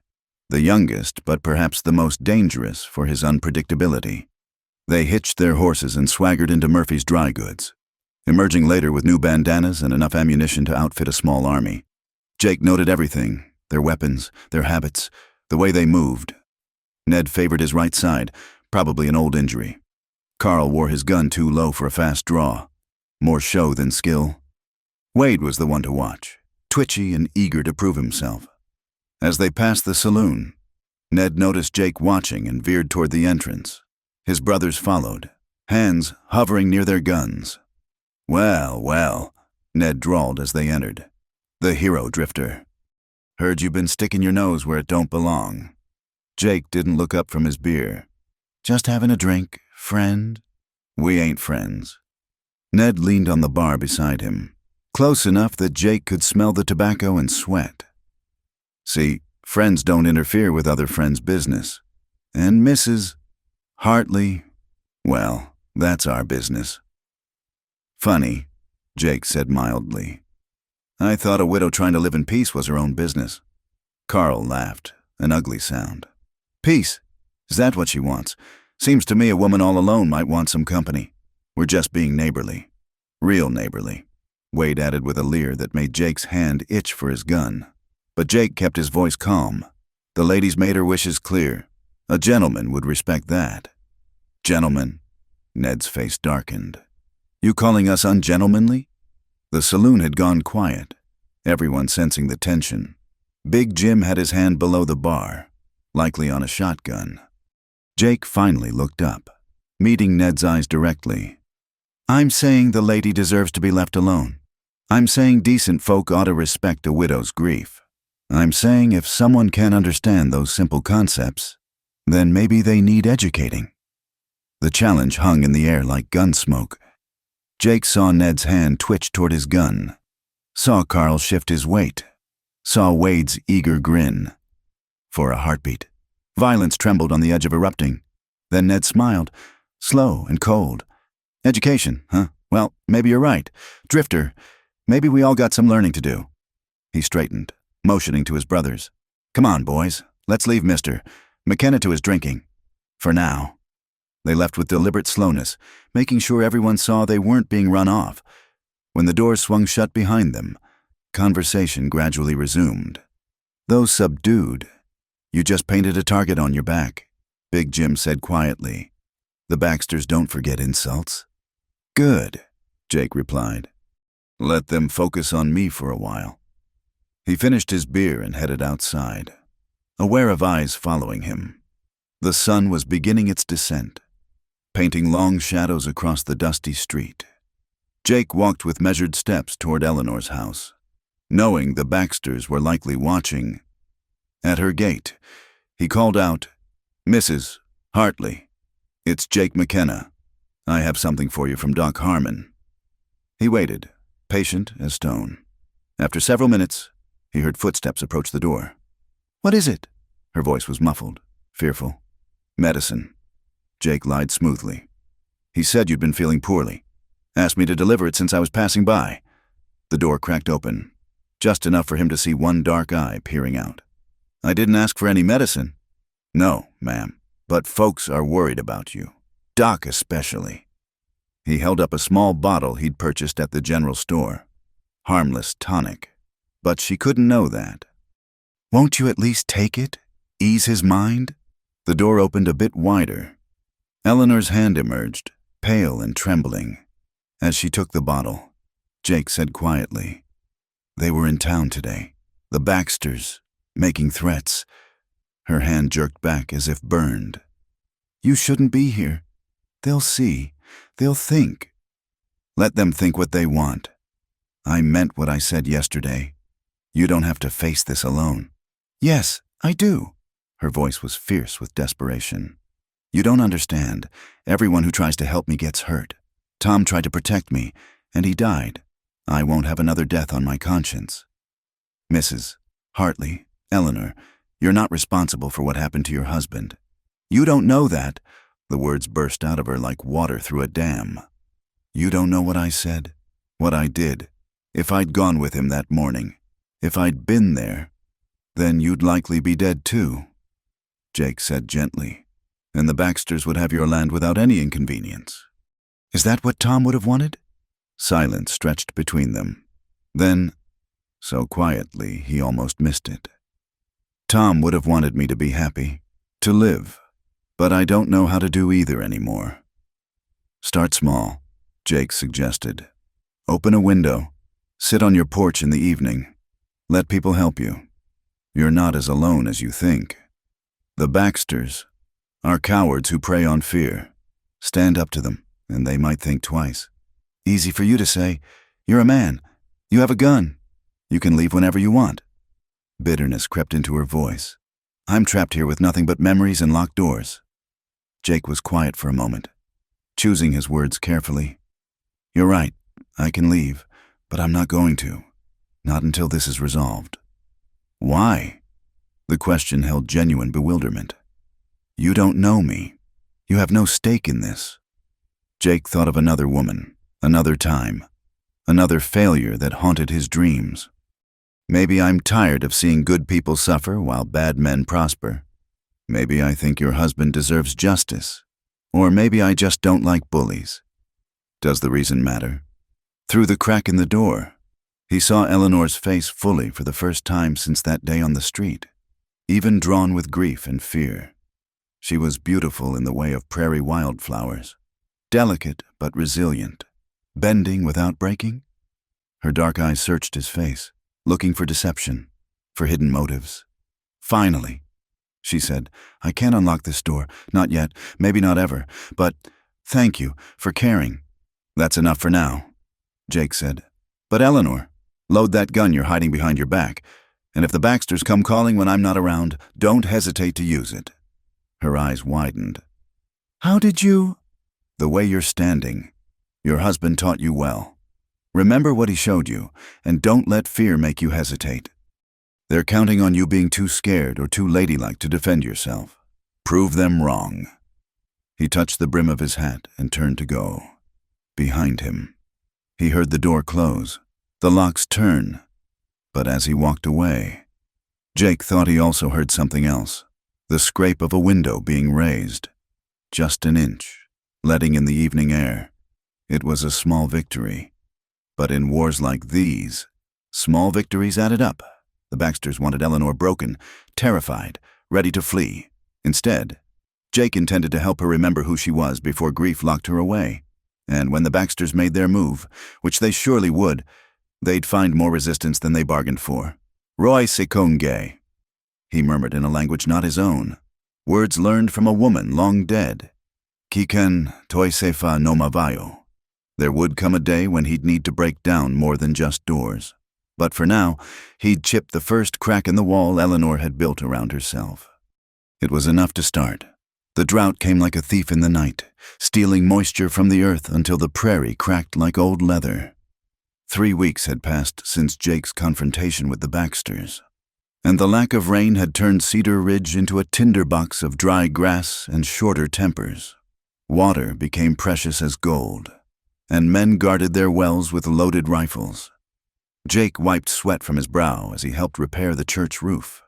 the youngest but perhaps the most dangerous for his unpredictability. They hitched their horses and swaggered into Murphy's Dry Goods, emerging later with new bandanas and enough ammunition to outfit a small army. Jake noted everything, their weapons, their habits, the way they moved. Ned favored his right side, probably an old injury. Carl wore his gun too low for a fast draw, more show than skill. Wade was the one to watch, twitchy and eager to prove himself. As they passed the saloon, Ned noticed Jake watching and veered toward the entrance. His brothers followed, hands hovering near their guns. Well, well, Ned drawled as they entered. The hero drifter. Heard you've been sticking your nose where it don't belong. Jake didn't look up from his beer. Just having a drink, friend? We ain't friends. Ned leaned on the bar beside him, close enough that Jake could smell the tobacco and sweat. See, friends don't interfere with other friends' business. And Mrs. Hartley, well, that's our business. Funny, Jake said mildly. I thought a widow trying to live in peace was her own business. Carl laughed, an ugly sound. Peace? Is that what she wants? Seems to me a woman all alone might want some company. We're just being neighborly. Real neighborly, Wade added with a leer that made Jake's hand itch for his gun. But Jake kept his voice calm. The lady's made her wishes clear. A gentleman would respect that. Gentlemen? Ned's face darkened. You calling us ungentlemanly? The saloon had gone quiet, everyone sensing the tension. Big Jim had his hand below the bar, likely on a shotgun. Jake finally looked up, meeting Ned's eyes directly. I'm saying the lady deserves to be left alone. I'm saying decent folk ought to respect a widow's grief. I'm saying if someone can't understand those simple concepts, then maybe they need educating. The challenge hung in the air like gun smoke. Jake saw Ned's hand twitch toward his gun, saw Carl shift his weight, saw Wade's eager grin. For a heartbeat, violence trembled on the edge of erupting. Then Ned smiled, slow and cold. Education, huh? Well, maybe you're right. Drifter, maybe we all got some learning to do. He straightened, motioning to his brothers. Come on, boys, let's leave Mr. McKenna to his drinking. For now. They left with deliberate slowness, making sure everyone saw they weren't being run off. When the doors swung shut behind them, conversation gradually resumed. Though subdued, you just painted a target on your back, Big Jim said quietly. The Baxters don't forget insults. Good, Jake replied. Let them focus on me for a while. He finished his beer and headed outside, aware of eyes following him. The sun was beginning its descent, painting long shadows across the dusty street. Jake walked with measured steps toward Eleanor's house, knowing the Baxters were likely watching. At her gate, he called out, Mrs. Hartley, it's Jake McKenna. I have something for you from Doc Harmon. He waited, patient as stone. After several minutes, he heard footsteps approach the door. What is it? Her voice was muffled, fearful. Medicine. Jake lied smoothly. He said you'd been feeling poorly. Asked me to deliver it since I was passing by. The door cracked open, just enough for him to see one dark eye peering out. I didn't ask for any medicine. No, ma'am, but folks are worried about you. Doc especially. He held up a small bottle he'd purchased at the general store. Harmless tonic. But she couldn't know that. Won't you at least take it? Ease his mind? The door opened a bit wider. Eleanor's hand emerged, pale and trembling. As she took the bottle, Jake said quietly, They were in town today. The Baxters, making threats. Her hand jerked back as if burned. You shouldn't be here. They'll see. They'll think. Let them think what they want. I meant what I said yesterday. You don't have to face this alone. Yes, I do. Her voice was fierce with desperation. You don't understand. Everyone who tries to help me gets hurt. Tom tried to protect me, and he died. I won't have another death on my conscience. Mrs. Hartley, Eleanor, you're not responsible for what happened to your husband. You don't know that. The words burst out of her like water through a dam. You don't know what I said, what I did. If I'd gone with him that morning, if I'd been there, then you'd likely be dead too, Jake said gently, and the Baxters would have your land without any inconvenience. Is that what Tom would have wanted? Silence stretched between them. Then, so quietly he almost missed it. Tom would have wanted me to be happy, to live, but I don't know how to do either anymore. Start small, Jake suggested. Open a window, sit on your porch in the evening, let people help you. You're not as alone as you think. The Baxters are cowards who prey on fear. Stand up to them, and they might think twice. Easy for you to say, you're a man, you have a gun, you can leave whenever you want. Bitterness crept into her voice. I'm trapped here with nothing but memories and locked doors. Jake was quiet for a moment, choosing his words carefully. You're right, I can leave, but I'm not going to. Not until this is resolved. Why? The question held genuine bewilderment. You don't know me. You have no stake in this. Jake thought of another woman, another time, another failure that haunted his dreams. Maybe I'm tired of seeing good people suffer while bad men prosper. Maybe I think your husband deserves justice. Or maybe I just don't like bullies. Does the reason matter? Through the crack in the door, he saw Eleanor's face fully for the first time since that day on the street, even drawn with grief and fear. She was beautiful in the way of prairie wildflowers, delicate but resilient, bending without breaking. Her dark eyes searched his face, looking for deception, for hidden motives. "Finally," she said, "I can't unlock this door. Not yet, maybe not ever, but thank you for caring." "That's enough for now," Jake said. "But Eleanor, load that gun you're hiding behind your back, and if the Baxters come calling when I'm not around, don't hesitate to use it." Her eyes widened. "How did you—" "The way you're standing. Your husband taught you well. Remember what he showed you, and don't let fear make you hesitate. They're counting on you being too scared or too ladylike to defend yourself. Prove them wrong." He touched the brim of his hat and turned to go. Behind him, he heard the door close, the locks turn, but as he walked away, Jake thought he also heard something else, the scrape of a window being raised, just an inch, letting in the evening air. It was a small victory. But in wars like these, small victories added up. The Baxters wanted Eleanor broken, terrified, ready to flee. Instead, Jake intended to help her remember who she was before grief locked her away. And when the Baxters made their move, which they surely would, they'd find more resistance than they bargained for. "Roy Sekonge," he murmured in a language not his own, words learned from a woman long dead. "Kiken toi sefa no mavayo." There would come a day when he'd need to break down more than just doors. But for now, he'd chip the first crack in the wall Eleanor had built around herself. It was enough to start. The drought came like a thief in the night, stealing moisture from the earth until the prairie cracked like old leather. 3 weeks had passed since Jake's confrontation with the Baxters, and the lack of rain had turned Cedar Ridge into a tinderbox of dry grass and shorter tempers. Water became precious as gold, and men guarded their wells with loaded rifles. Jake wiped sweat from his brow as he helped repair the church roof.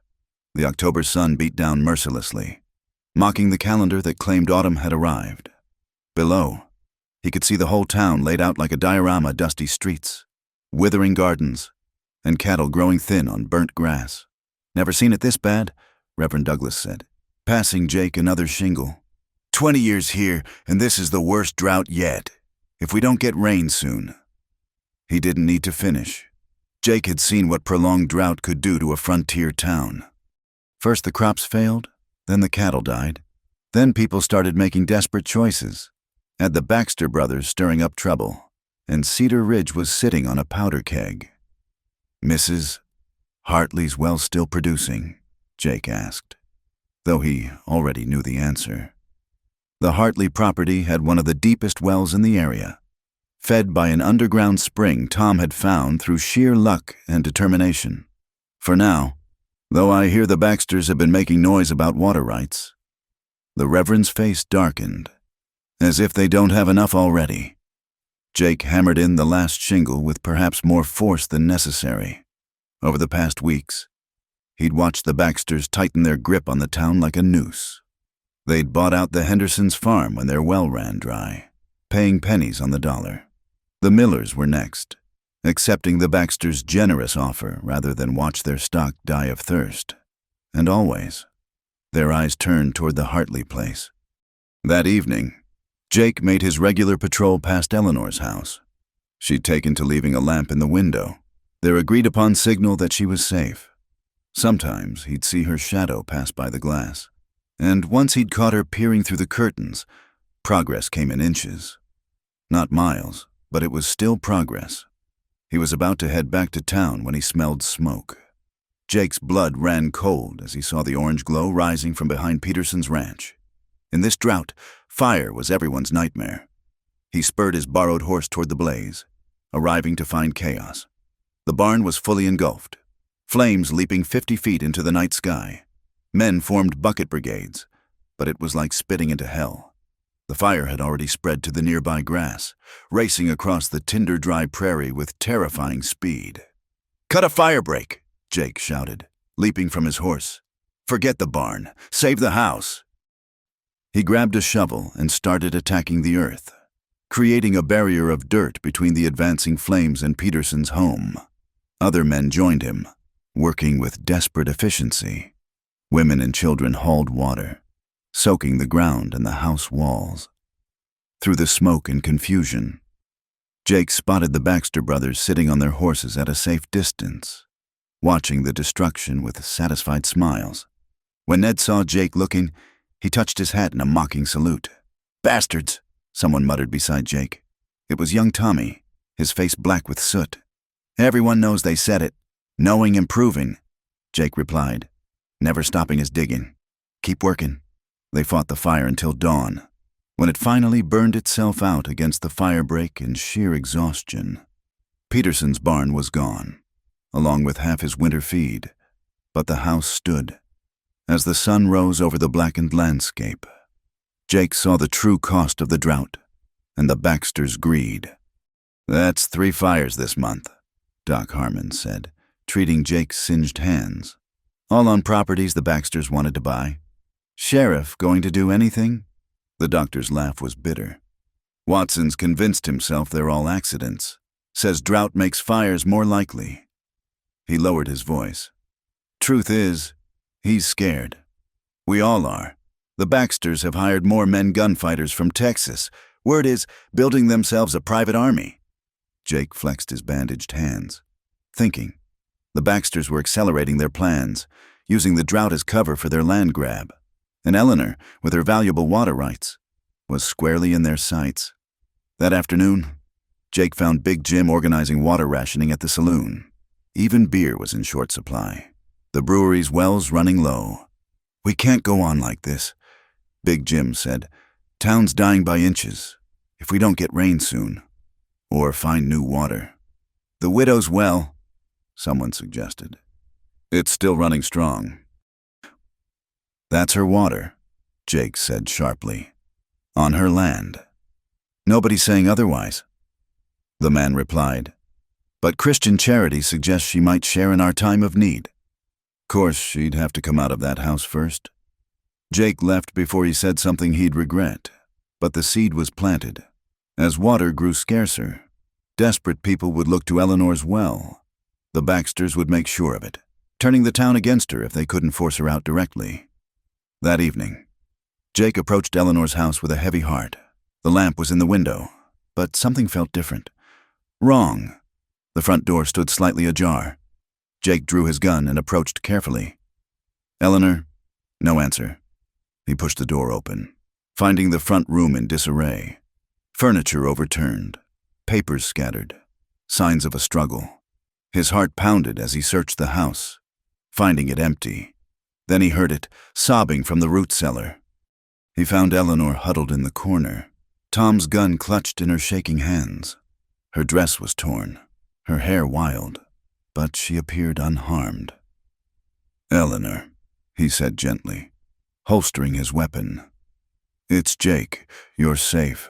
The October sun beat down mercilessly, mocking the calendar that claimed autumn had arrived. Below, he could see the whole town laid out like a diorama: dusty streets, withering gardens, and cattle growing thin on burnt grass. "Never seen it this bad," Reverend Douglas said, passing Jake another shingle. 20 years here, and this is the worst drought yet. If we don't get rain soon." He didn't need to finish. Jake had seen what prolonged drought could do to a frontier town. First the crops failed, then the cattle died. Then people started making desperate choices. Had the Baxter brothers stirring up trouble, and Cedar Ridge was sitting on a powder keg. "Mrs. Hartley's well still producing?" Jake asked, though he already knew the answer. The Hartley property had one of the deepest wells in the area, fed by an underground spring Tom had found through sheer luck and determination. For now, though I hear the Baxters have been making noise about water rights. The Reverend's face darkened, as if they don't have enough already. Jake hammered in the last shingle with perhaps more force than necessary. Over the past weeks, he'd watched the Baxters tighten their grip on the town like a noose. They'd bought out the Hendersons' farm when their well ran dry, paying pennies on the dollar. The Millers were next, accepting the Baxters' generous offer rather than watch their stock die of thirst. And always, their eyes turned toward the Hartley place. That evening, Jake made his regular patrol past Eleanor's house. She'd taken to leaving a lamp in the window, their agreed-upon signal that she was safe. Sometimes he'd see her shadow pass by the glass, and once he'd caught her peering through the curtains, progress came in inches. Not miles, but it was still progress. He was about to head back to town when he smelled smoke. Jake's blood ran cold as he saw the orange glow rising from behind Peterson's ranch. In this drought, fire was everyone's nightmare. He spurred his borrowed horse toward the blaze, arriving to find chaos. The barn was fully engulfed, flames leaping 50 feet into the night sky. Men formed bucket brigades, but it was like spitting into hell. The fire had already spread to the nearby grass, racing across the tinder-dry prairie with terrifying speed. "Cut a fire break!" Jake shouted, leaping from his horse. "Forget the barn. Save the house." He grabbed a shovel and started attacking the earth, creating a barrier of dirt between the advancing flames and Peterson's home. Other men joined him, working with desperate efficiency. Women and children hauled water. soaking the ground and the house walls. Through the smoke and confusion, Jake spotted the Baxter brothers sitting on their horses at a safe distance, watching the destruction with satisfied smiles. When Ned saw Jake looking, he touched his hat in a mocking salute. "Bastards," someone muttered beside Jake. It was young Tommy, his face black with soot. "Everyone knows they said it. Knowing and proving," Jake replied, never stopping his digging. "Keep working." They fought the fire until dawn, when it finally burned itself out against the firebreak in sheer exhaustion. Peterson's barn was gone, along with half his winter feed, but the house stood. As the sun rose over the blackened landscape, Jake saw the true cost of the drought and the Baxters' greed. "That's 3 fires this month," Doc Harmon said, treating Jake's singed hands. "All on properties the Baxters wanted to buy. Sheriff going to do anything?" The doctor's laugh was bitter. "Watson's convinced himself they're all accidents. Says drought makes fires more likely." He lowered his voice. "Truth is, he's scared. We all are. The Baxters have hired more men gunfighters from Texas. Word is, building themselves a private army." Jake flexed his bandaged hands, thinking. The Baxters were accelerating their plans, using the drought as cover for their land grab. And Eleanor, with her valuable water rights, was squarely in their sights. That afternoon, Jake found Big Jim organizing water rationing at the saloon. Even beer was in short supply, the brewery's wells running low. "We can't go on like this," Big Jim said. "Town's dying by inches, if we don't get rain soon, or find new water." "The widow's well," someone suggested. "It's still running strong." "That's her water," Jake said sharply. "On her land. Nobody's saying otherwise." The man replied, "But Christian charity suggests she might share in our time of need." Course she'd have to come out of that house first. Jake left before he said something he'd regret, but the seed was planted. As water grew scarcer, desperate people would look to Eleanor's well. The Baxters would make sure of it, turning the town against her if they couldn't force her out directly. That evening, Jake approached Eleanor's house with a heavy heart. The lamp was in the window, but something felt different. Wrong. The front door stood slightly ajar. Jake drew his gun and approached carefully. "Eleanor?" No answer. He pushed the door open, finding the front room in disarray. Furniture overturned, papers scattered, signs of a struggle. His heart pounded as he searched the house, finding it empty. Then he heard it, sobbing from the root cellar. He found Eleanor huddled in the corner, Tom's gun clutched in her shaking hands. Her dress was torn, her hair wild, but she appeared unharmed. "Eleanor," he said gently, holstering his weapon. "It's Jake. You're safe."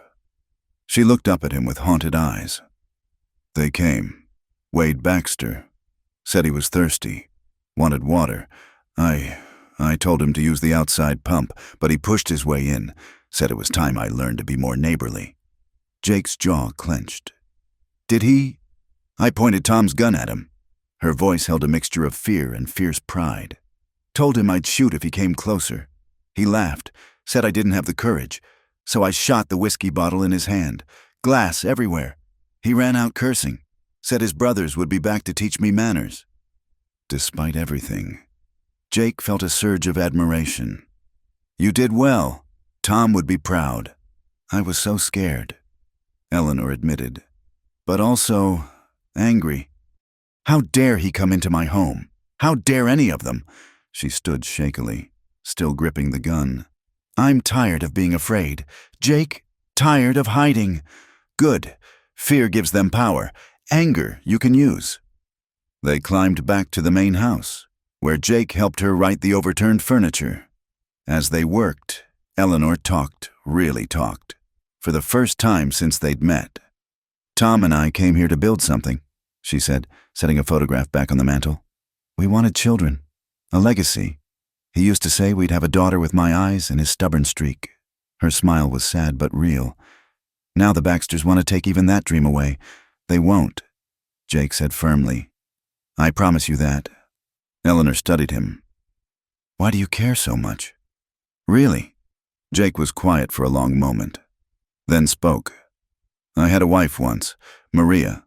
She looked up at him with haunted eyes. "They came. Wade Baxter. Said he was thirsty. Wanted water. I told him to use the outside pump, but he pushed his way in. Said it was time I learned to be more neighborly." Jake's jaw clenched. "Did he?" I pointed Tom's gun at him. Her voice held a mixture of fear and fierce pride. "Told him I'd shoot if he came closer. He laughed, said I didn't have the courage, so I shot the whiskey bottle in his hand. Glass everywhere. He ran out cursing. Said his brothers would be back to teach me manners." Despite everything, Jake felt a surge of admiration. "You did well. Tom would be proud. I was so scared," Eleanor admitted, "but also angry. How dare he come into my home? How dare any of them?" She stood shakily, still gripping the gun. "I'm tired of being afraid. Jake, tired of hiding. Good. Fear gives them power. Anger you can use." They climbed back to the main house, where Jake helped her right the overturned furniture. As they worked, Eleanor talked, really talked, for the first time since they'd met. "Tom and I came here to build something," she said, setting a photograph back on the mantel. "We wanted children, a legacy. He used to say we'd have a daughter with my eyes and his stubborn streak." Her smile was sad but real. "Now the Baxters want to take even that dream away. They won't," Jake said firmly. "I promise you that." Eleanor studied him. "Why do you care so much? Really?" Jake was quiet for a long moment, then spoke. I had a wife once, Maria.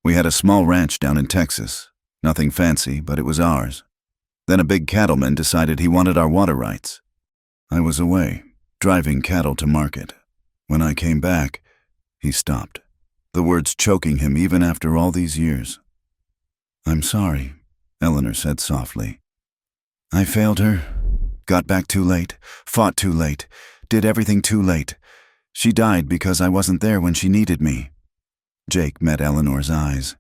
We had a small ranch down in Texas. Nothing fancy, but it was ours. Then a big cattleman decided he wanted our water rights. I was away, driving cattle to market. When I came back, he stopped, the words choking him even after all these years. I'm sorry, Eleanor said softly. I failed her, got back too late, fought too late, did everything too late. She died because I wasn't there when she needed me. Jake met Eleanor's eyes.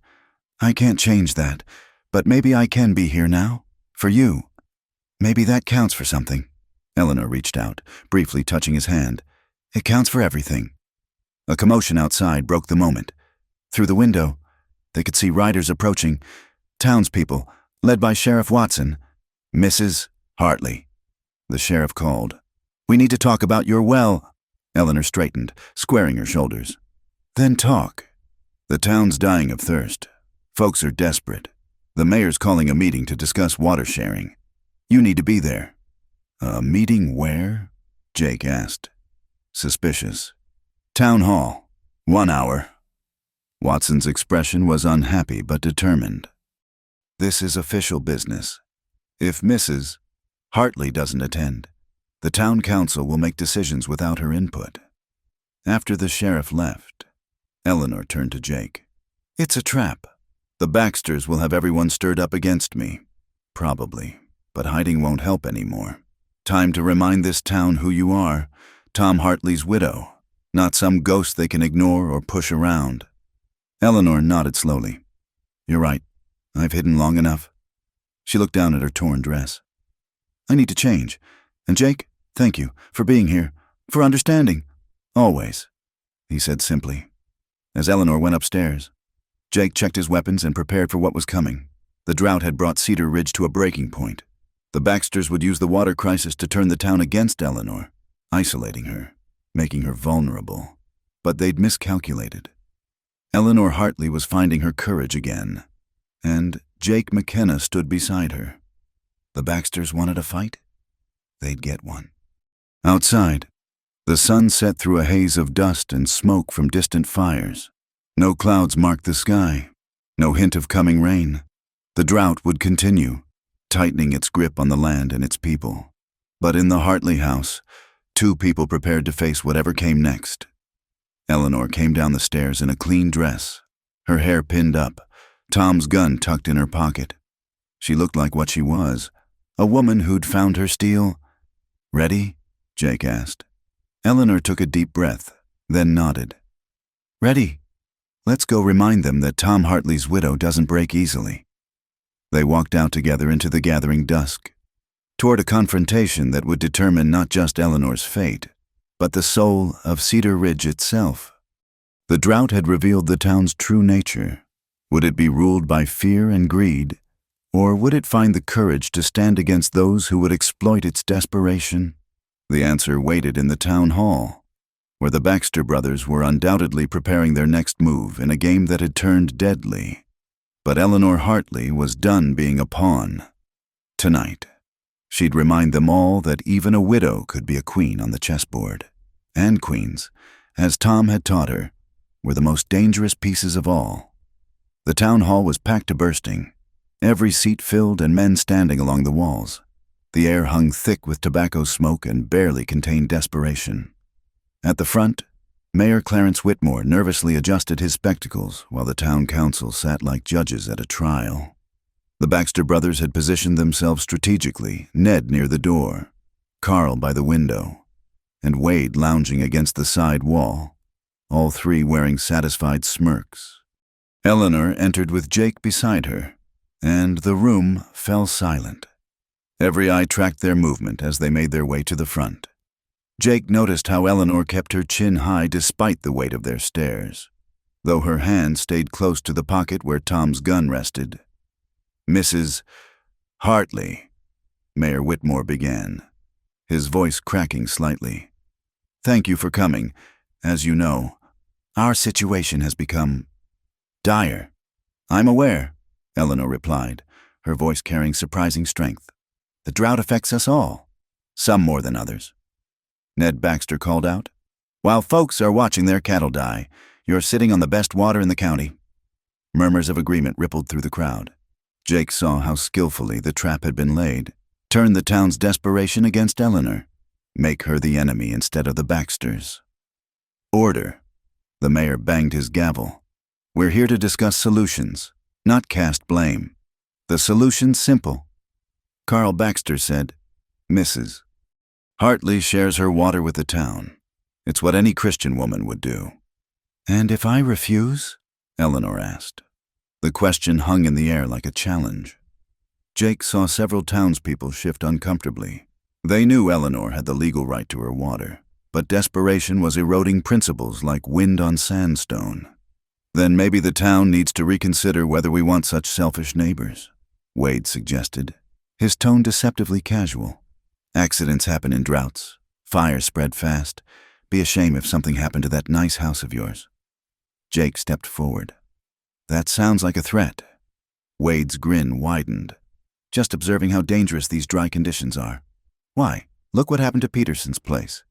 I can't change that, but maybe I can be here now, for you. Maybe that counts for something. Eleanor reached out, briefly touching his hand. It counts for everything. A commotion outside broke the moment. Through the window, they could see riders approaching, townspeople, led by Sheriff Watson. Mrs. Hartley. The sheriff called. We need to talk about your well. Eleanor straightened, squaring her shoulders. Then talk. The town's dying of thirst. Folks are desperate. The mayor's calling a meeting to discuss water sharing. You need to be there. A meeting where? Jake asked. Suspicious. Town hall. 1 hour. Watson's expression was unhappy but determined. This is official business. If Mrs. Hartley doesn't attend, the town council will make decisions without her input. After the sheriff left, Eleanor turned to Jake. It's a trap. The Baxters will have everyone stirred up against me. Probably, but hiding won't help anymore. Time to remind this town who you are, Tom Hartley's widow, not some ghost they can ignore or push around. Eleanor nodded slowly. You're right. I've hidden long enough. She looked down at her torn dress. I need to change. And Jake, thank you for being here, for understanding. Always, he said simply. As Eleanor went upstairs, Jake checked his weapons and prepared for what was coming. The drought had brought Cedar Ridge to a breaking point. The Baxters would use the water crisis to turn the town against Eleanor, isolating her, making her vulnerable. But they'd miscalculated. Eleanor Hartley was finding her courage again, and Jake McKenna stood beside her. The Baxters wanted a fight? They'd get one. Outside, the sun set through a haze of dust and smoke from distant fires. No clouds marked the sky, no hint of coming rain. The drought would continue, tightening its grip on the land and its people. But in the Hartley house, 2 people prepared to face whatever came next. Eleanor came down the stairs in a clean dress, her hair pinned up, Tom's gun tucked in her pocket. She looked like what she was, a woman who'd found her steel. Ready? Jake asked. Eleanor took a deep breath, then nodded. Ready. Let's go remind them that Tom Hartley's widow doesn't break easily. They walked out together into the gathering dusk, toward a confrontation that would determine not just Eleanor's fate, but the soul of Cedar Ridge itself. The drought had revealed the town's true nature. Would it be ruled by fear and greed, or would it find the courage to stand against those who would exploit its desperation? The answer waited in the town hall, where the Baxter brothers were undoubtedly preparing their next move in a game that had turned deadly. But Eleanor Hartley was done being a pawn. Tonight, she'd remind them all that even a widow could be a queen on the chessboard. And queens, as Tom had taught her, were the most dangerous pieces of all. The town hall was packed to bursting, every seat filled and men standing along the walls. The air hung thick with tobacco smoke and barely contained desperation. At the front, Mayor Clarence Whitmore nervously adjusted his spectacles while the town council sat like judges at a trial. The Baxter brothers had positioned themselves strategically, Ned near the door, Carl by the window, and Wade lounging against the side wall, all 3 wearing satisfied smirks. Eleanor entered with Jake beside her, and the room fell silent. Every eye tracked their movement as they made their way to the front. Jake noticed how Eleanor kept her chin high despite the weight of their stares, though her hand stayed close to the pocket where Tom's gun rested. Mrs. Hartley, Mayor Whitmore began, his voice cracking slightly. Thank you for coming. As you know, our situation has become dire. I'm aware, Eleanor replied, her voice carrying surprising strength. The drought affects us all, some more than others. Ned Baxter called out. "While folks are watching their cattle die, you're sitting on the best water in the county." Murmurs of agreement rippled through the crowd. Jake saw how skillfully the trap had been laid. Turn the town's desperation against Eleanor. Make her the enemy instead of the Baxters. "Order." The mayor banged his gavel. "We're here to discuss solutions, not cast blame. The solution's simple." Carl Baxter said, "Mrs. Hartley shares her water with the town. It's what any Christian woman would do." "And if I refuse?" Eleanor asked. The question hung in the air like a challenge. Jake saw several townspeople shift uncomfortably. They knew Eleanor had the legal right to her water, but desperation was eroding principles like wind on sandstone. "Then maybe the town needs to reconsider whether we want such selfish neighbors," Wade suggested, his tone deceptively casual. "Accidents happen in droughts. Fires spread fast. Be a shame if something happened to that nice house of yours." Jake stepped forward. "That sounds like a threat." Wade's grin widened. "Just observing how dangerous these dry conditions are. Why, look what happened to Peterson's place."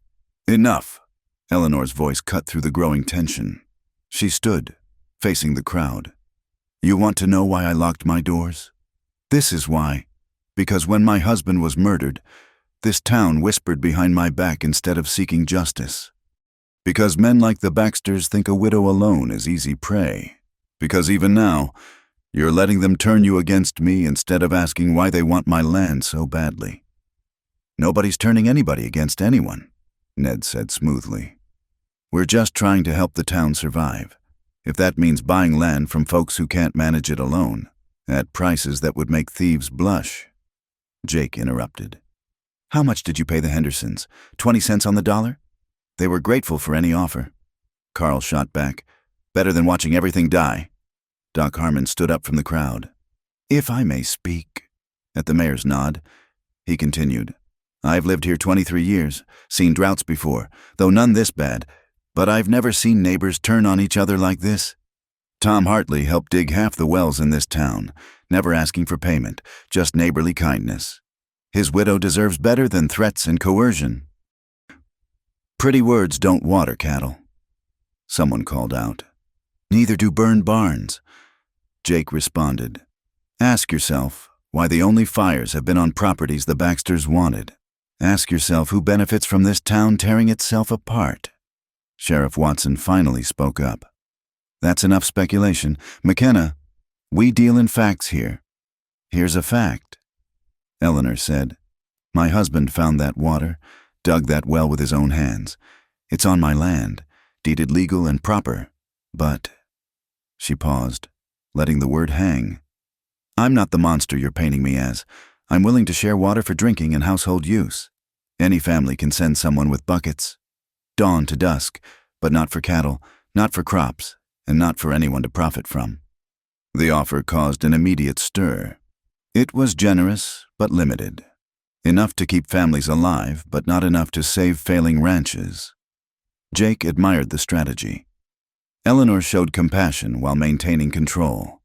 "Enough." Eleanor's voice cut through the growing tension. She stood, facing the crowd. "You want to know why I locked my doors? This is why. Because when my husband was murdered, this town whispered behind my back instead of seeking justice. Because men like the Baxters think a widow alone is easy prey. Because even now, you're letting them turn you against me instead of asking why they want my land so badly." "Nobody's turning anybody against anyone," Ned said smoothly. "We're just trying to help the town survive. If that means buying land from folks who can't manage it alone, at prices that would make thieves blush." Jake interrupted. "How much did you pay the Hendersons? 20 cents on the dollar?" "They were grateful for any offer." Carl shot back. "Better than watching everything die." Doc Harmon stood up from the crowd. "If I may speak." At the mayor's nod, he continued, "I've lived here 23 years, seen droughts before, though none this bad, but I've never seen neighbors turn on each other like this. Tom Hartley helped dig half the wells in this town, never asking for payment, just neighborly kindness. His widow deserves better than threats and coercion." "Pretty words don't water cattle," someone called out. "Neither do burned barns." Jake responded, "Ask yourself why the only fires have been on properties the Baxters wanted. Ask yourself who benefits from this town tearing itself apart." Sheriff Watson finally spoke up. "That's enough speculation. McKenna, we deal in facts here." "Here's a fact," Eleanor said. "My husband found that water, dug that well with his own hands. It's on my land, deeded legal and proper, but—" She paused, letting the word hang. "I'm not the monster you're painting me as. I'm willing to share water for drinking and household use. Any family can send someone with buckets. Dawn to dusk, but not for cattle, not for crops, and not for anyone to profit from." The offer caused an immediate stir. It was generous, but limited. Enough to keep families alive, but not enough to save failing ranches. Jake admired the strategy. Eleanor showed compassion while maintaining control.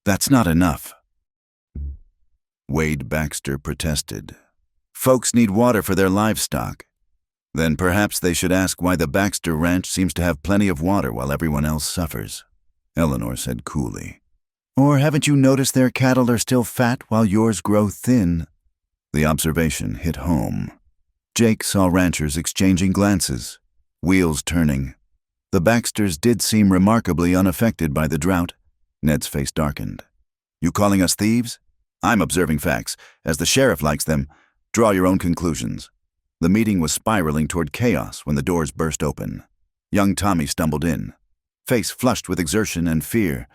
"That's not enough." Wade Baxter protested. "Folks need water for their livestock. Then perhaps they should ask why the Baxter Ranch seems to have plenty of water while everyone else suffers," Eleanor said coolly. "Or haven't you noticed their cattle are still fat while yours grow thin?" The observation hit home. Jake saw ranchers exchanging glances, wheels turning. The Baxters did seem remarkably unaffected by the drought. Ned's face darkened. "You calling us thieves? I'm observing facts. As the sheriff likes them, draw your own conclusions." The meeting was spiraling toward chaos when the doors burst open. Young Tommy stumbled in, face flushed with exertion and fear.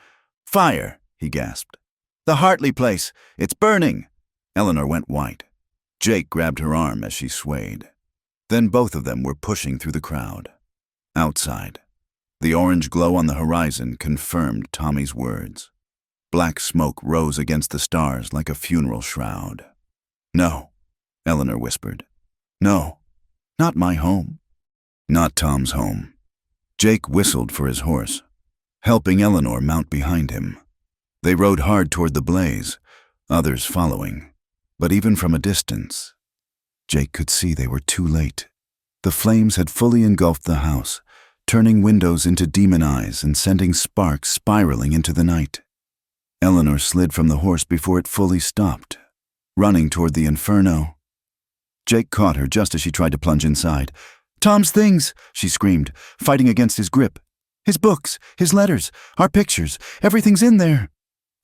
"Fire!" he gasped. "The Hartley place! It's burning!" Eleanor went white. Jake grabbed her arm as she swayed. Then both of them were pushing through the crowd. Outside, the orange glow on the horizon confirmed Tommy's words. Black smoke rose against the stars like a funeral shroud. "No," Eleanor whispered. "No, not my home." Not Tom's home. Jake whistled for his horse, helping Eleanor mount behind him. They rode hard toward the blaze, others following. But even from a distance, Jake could see they were too late. The flames had fully engulfed the house, turning windows into demon eyes and sending sparks spiraling into the night. Eleanor slid from the horse before it fully stopped, running toward the inferno. Jake caught her just as she tried to plunge inside. "Tom's things!" she screamed, fighting against his grip. "His books, his letters, our pictures, everything's in there."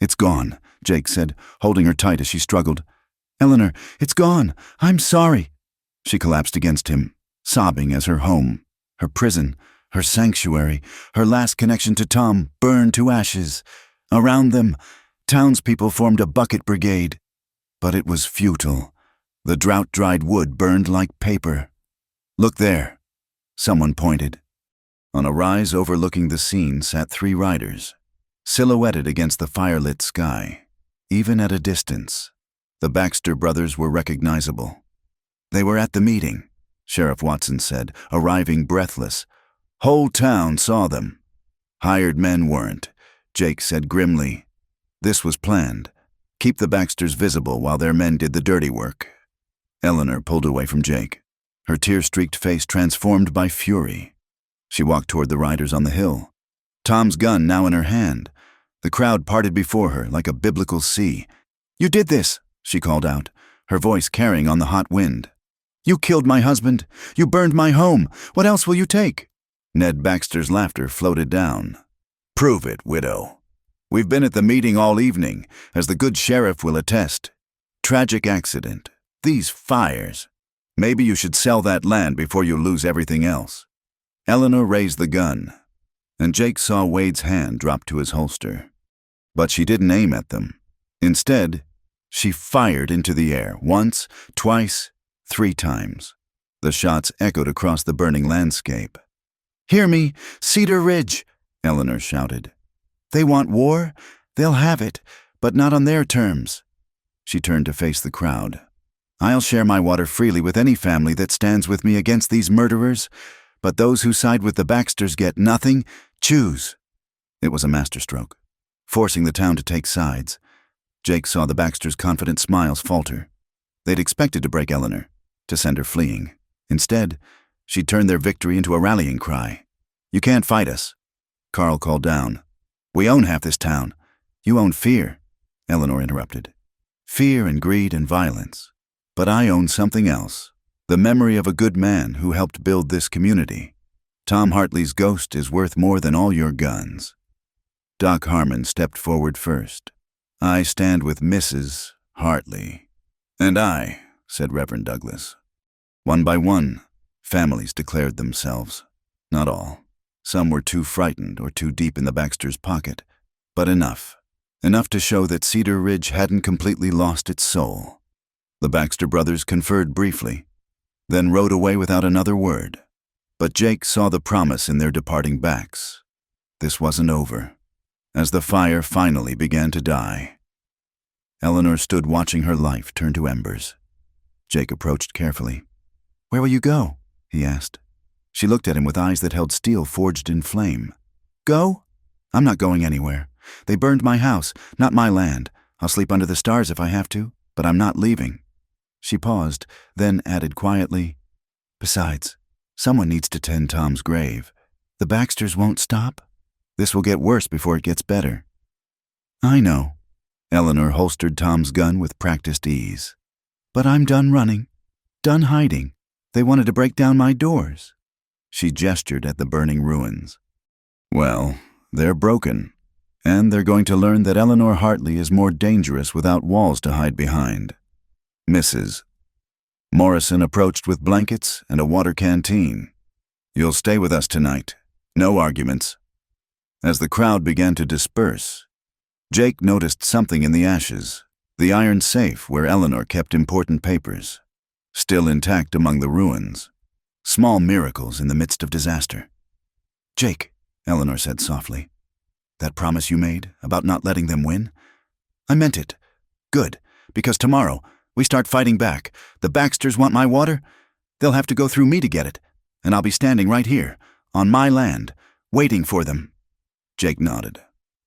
"It's gone," Jake said, holding her tight as she struggled. "Eleanor, it's gone. I'm sorry." She collapsed against him, sobbing as her home, her prison, her sanctuary, her last connection to Tom burned to ashes. Around them, townspeople formed a bucket brigade. But it was futile. The drought-dried wood burned like paper. "Look there," someone pointed. On a rise overlooking the scene sat 3 riders, silhouetted against the firelit sky. Even at a distance, the Baxter brothers were recognizable. "They were at the meeting," Sheriff Watson said, arriving breathless. "Whole town saw them." "Hired men weren't," Jake said grimly. "This was planned. Keep the Baxters visible while their men did the dirty work." Eleanor pulled away from Jake, her tear-streaked face transformed by fury. She walked toward the riders on the hill, Tom's gun now in her hand. The crowd parted before her like a biblical sea. "You did this," she called out, her voice carrying on the hot wind. "You killed my husband. You burned my home. What else will you take?" Ned Baxter's laughter floated down. "Prove it, widow. We've been at the meeting all evening, as the good sheriff will attest. Tragic accident. These fires. Maybe you should sell that land before you lose everything else." Eleanor raised the gun, and Jake saw Wade's hand drop to his holster. But she didn't aim at them. Instead, she fired into the air, once, twice, 3 times. The shots echoed across the burning landscape. "Hear me, Cedar Ridge," Eleanor shouted. "They want war, they'll have it, but not on their terms." She turned to face the crowd. "I'll share my water freely with any family that stands with me against these murderers, but those who side with the Baxters get nothing. Choose." It was a masterstroke, forcing the town to take sides. Jake saw the Baxters' confident smiles falter. They'd expected to break Eleanor, to send her fleeing. Instead, she turned their victory into a rallying cry. "You can't fight us," Carl called down. "We own half this town. You own fear," Eleanor interrupted. "Fear and greed and violence. But I own something else. The memory of a good man who helped build this community. Tom Hartley's ghost is worth more than all your guns." Doc Harmon stepped forward first. "I stand with Mrs. Hartley." "And I," said Reverend Douglas. One by one, families declared themselves. Not all. Some were too frightened or too deep in the Baxters' pocket. But enough. Enough to show that Cedar Ridge hadn't completely lost its soul. The Baxter brothers conferred briefly, then rode away without another word. But Jake saw the promise in their departing backs. This wasn't over. As the fire finally began to die, Eleanor stood watching her life turn to embers. Jake approached carefully. "Where will you go?" he asked. She looked at him with eyes that held steel forged in flame. "Go? I'm not going anywhere. They burned my house, not my land. I'll sleep under the stars if I have to, but I'm not leaving." She paused, then added quietly, "Besides, someone needs to tend Tom's grave. The Baxters won't stop. This will get worse before it gets better." "I know." Eleanor holstered Tom's gun with practiced ease. "But I'm done running, done hiding. They wanted to break down my doors." She gestured at the burning ruins. "Well, they're broken, and they're going to learn that Eleanor Hartley is more dangerous without walls to hide behind." "Mrs. Morrison approached with blankets and a water canteen. "You'll stay with us tonight. No arguments." As the crowd began to disperse, Jake noticed something in the ashes, the iron safe where Eleanor kept important papers, still intact among the ruins. Small miracles in the midst of disaster. "Jake," Eleanor said softly, "that promise you made about not letting them win? I meant it. Good, because tomorrow we start fighting back. The Baxters want my water. They'll have to go through me to get it, and I'll be standing right here, on my land, waiting for them." Jake nodded,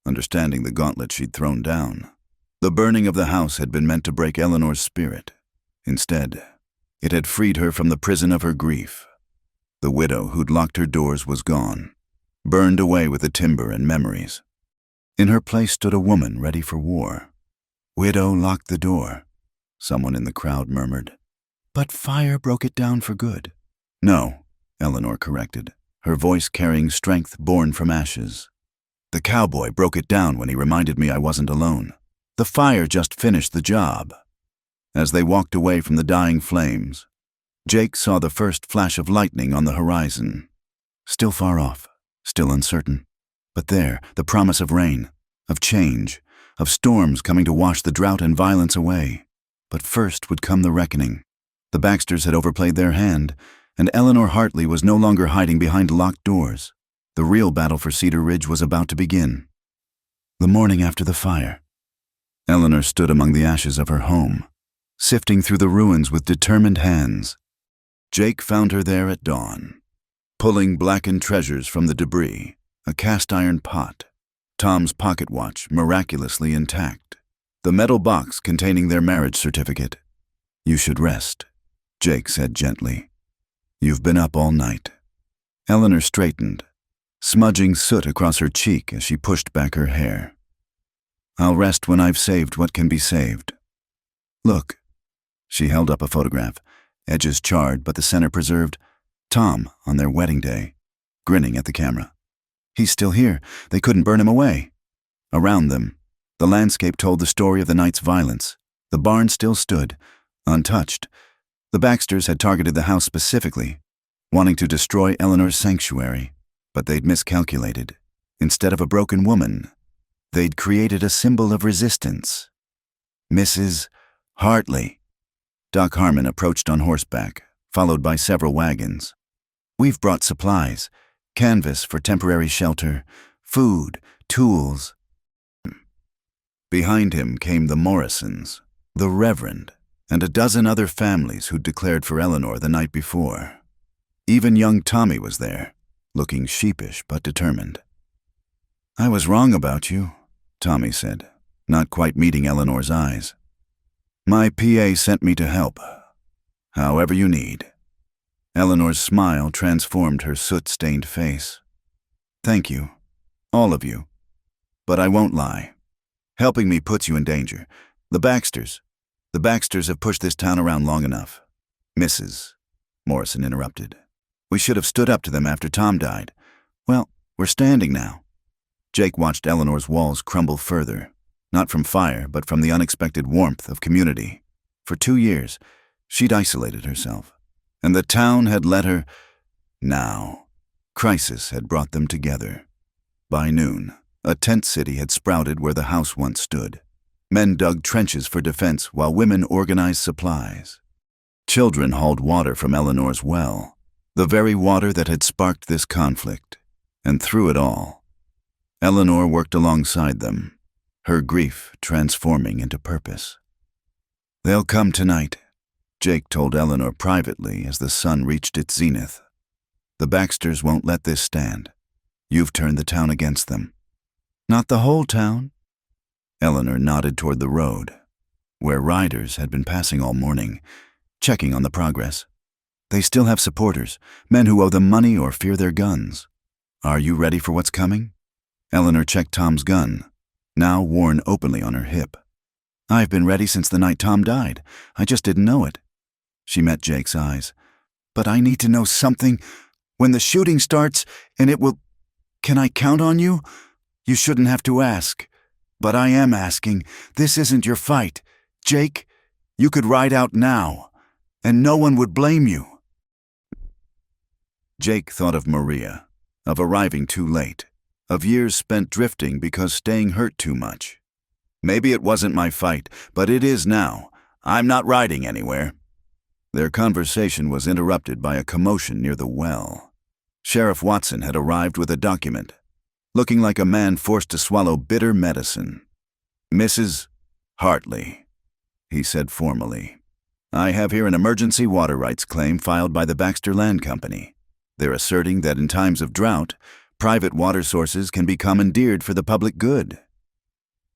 understanding the gauntlet she'd thrown down. The burning of the house had been meant to break Eleanor's spirit. Instead, it had freed her from the prison of her grief. The widow who'd locked her doors was gone, burned away with the timber and memories. In her place stood a woman ready for war. "Widow locked the door," someone in the crowd murmured. "But fire broke it down for good." "No," Eleanor corrected, her voice carrying strength born from ashes. "The cowboy broke it down when he reminded me I wasn't alone. The fire just finished the job." As they walked away from the dying flames, Jake saw the first flash of lightning on the horizon. Still far off, still uncertain. But there, the promise of rain, of change, of storms coming to wash the drought and violence away. But first would come the reckoning. The Baxters had overplayed their hand, and Eleanor Hartley was no longer hiding behind locked doors. The real battle for Cedar Ridge was about to begin. The morning after the fire, Eleanor stood among the ashes of her home, sifting through the ruins with determined hands. Jake found her there at dawn, pulling blackened treasures from the debris, a cast-iron pot, Tom's pocket watch miraculously intact, the metal box containing their marriage certificate. "You should rest," Jake said gently. "You've been up all night." Eleanor straightened, smudging soot across her cheek as she pushed back her hair. "I'll rest when I've saved what can be saved. Look." She held up a photograph, edges charred but the center preserved. Tom on their wedding day, grinning at the camera. He's still here. They couldn't burn him away. Around them, the landscape told the story of the night's violence. The barn still stood, untouched. The Baxters had targeted the house specifically, wanting to destroy Eleanor's sanctuary, but they'd miscalculated. Instead of a broken woman, they'd created a symbol of resistance. "Mrs. Hartley." Doc Harmon approached on horseback, followed by several wagons. "We've brought supplies, canvas for temporary shelter, food, tools." Behind him came the Morrisons, the Reverend, and a dozen other families who'd declared for Eleanor the night before. Even young Tommy was there, looking sheepish but determined. "I was wrong about you," Tommy said, not quite meeting Eleanor's eyes. "My PA sent me to help. However you need." Eleanor's smile transformed her soot-stained face. "Thank you, all of you. But I won't lie. Helping me puts you in danger. The Baxters have pushed this town around long enough." "Mrs." Morrison interrupted. "We should have stood up to them after Tom died. Well, we're standing now." Jake watched Eleanor's walls crumble further, not from fire, but from the unexpected warmth of community. For 2 years, she'd isolated herself, and the town had let her. Now, crisis had brought them together. By noon, a tent city had sprouted where the house once stood. Men dug trenches for defense while women organized supplies. Children hauled water from Eleanor's well, the very water that had sparked this conflict. And through it all, Eleanor worked alongside them, her grief transforming into purpose. "They'll come tonight," Jake told Eleanor privately as the sun reached its zenith. "The Baxters won't let this stand. You've turned the town against them." "Not the whole town." Eleanor nodded toward the road, where riders had been passing all morning, checking on the progress. "They still have supporters, men who owe them money or fear their guns. Are you ready for what's coming?" Eleanor checked Tom's gun, now worn openly on her hip. "I've been ready since the night Tom died. I just didn't know it." She met Jake's eyes. "But I need to know something. When the shooting starts, and it will... Can I count on you? You shouldn't have to ask. But I am asking. This isn't your fight. Jake, you could ride out now, and no one would blame you." Jake thought of Maria, of arriving too late, of years spent drifting because staying hurt too much. "Maybe it wasn't my fight, but it is now. I'm not riding anywhere." Their conversation was interrupted by a commotion near the well. Sheriff Watson had arrived with a document, looking like a man forced to swallow bitter medicine. "Mrs. Hartley," he said formally, "I have here an emergency water rights claim filed by the Baxter Land Company. They're asserting that in times of drought, private water sources can be commandeered for the public good."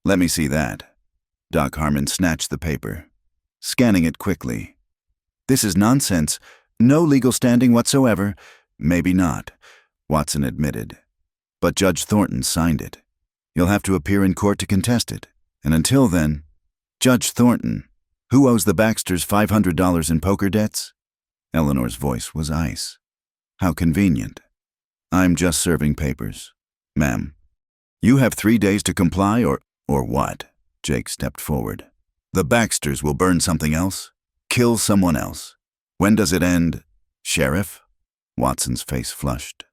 "Let me see that." Doc Harmon snatched the paper, scanning it quickly. "This is nonsense. No legal standing whatsoever. Maybe not, Watson admitted. But Judge Thornton signed it. You'll have to appear in court to contest it. And until then, Judge Thornton, who owes the Baxters $500 in poker debts? Eleanor's voice was ice. How convenient. I'm just serving papers. Ma'am, you have 3 days to comply or what? Jake stepped forward. The Baxters will burn something else, kill someone else. When does it end? Sheriff? Watson's face flushed.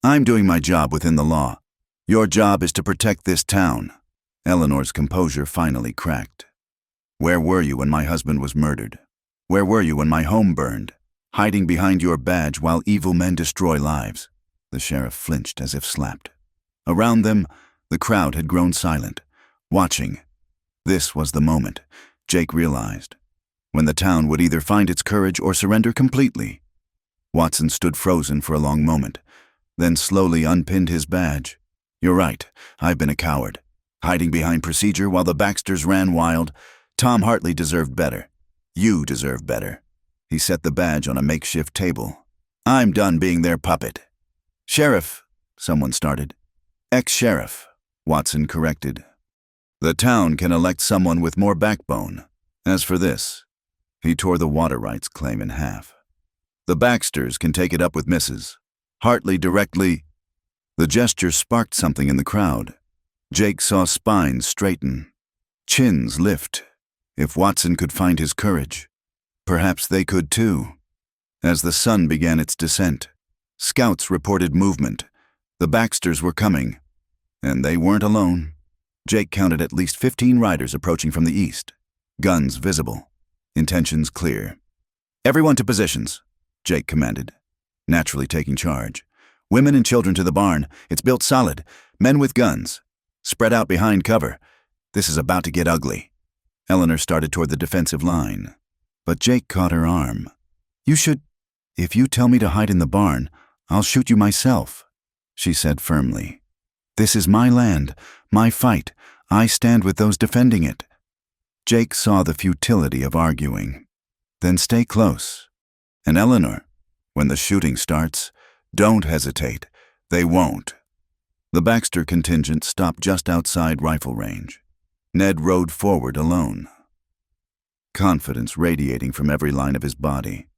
I'm doing my job within the law. Your job is to protect this town. Eleanor's composure finally cracked. Where were you when my husband was murdered? Where were you when my home burned? Hiding behind your badge while evil men destroy lives. The sheriff flinched as if slapped. Around them, the crowd had grown silent, watching. This was the moment, Jake realized, when the town would either find its courage or surrender completely. Watson stood frozen for a long moment, then slowly unpinned his badge. You're right, I've been a coward. Hiding behind procedure while the Baxters ran wild. Tom Hartley deserved better. You deserve better. He set the badge on a makeshift table. I'm done being their puppet. Sheriff, someone started. Ex-sheriff, Watson corrected. The town can elect someone with more backbone. As for this, he tore the water rights claim in half. The Baxters can take it up with Mrs. Hartley directly. The gesture sparked something in the crowd. Jake saw spines straighten, chins lift. If Watson could find his courage, perhaps they could too. As the sun began its descent, scouts reported movement. The Baxters were coming, and they weren't alone. Jake counted at least 15 riders approaching from the east, guns visible, intentions clear. Everyone to positions, Jake commanded, naturally taking charge. Women and children to the barn. It's built solid. Men with guns. Spread out behind cover. This is about to get ugly. Eleanor started toward the defensive line, but Jake caught her arm. If you tell me to hide in the barn, I'll shoot you myself, she said firmly. This is my land, my fight. I stand with those defending it. Jake saw the futility of arguing. Then stay close. And Eleanor, when the shooting starts, don't hesitate. They won't. The Baxter contingent stopped just outside rifle range. Ned rode forward alone, confidence radiating from every line of his body.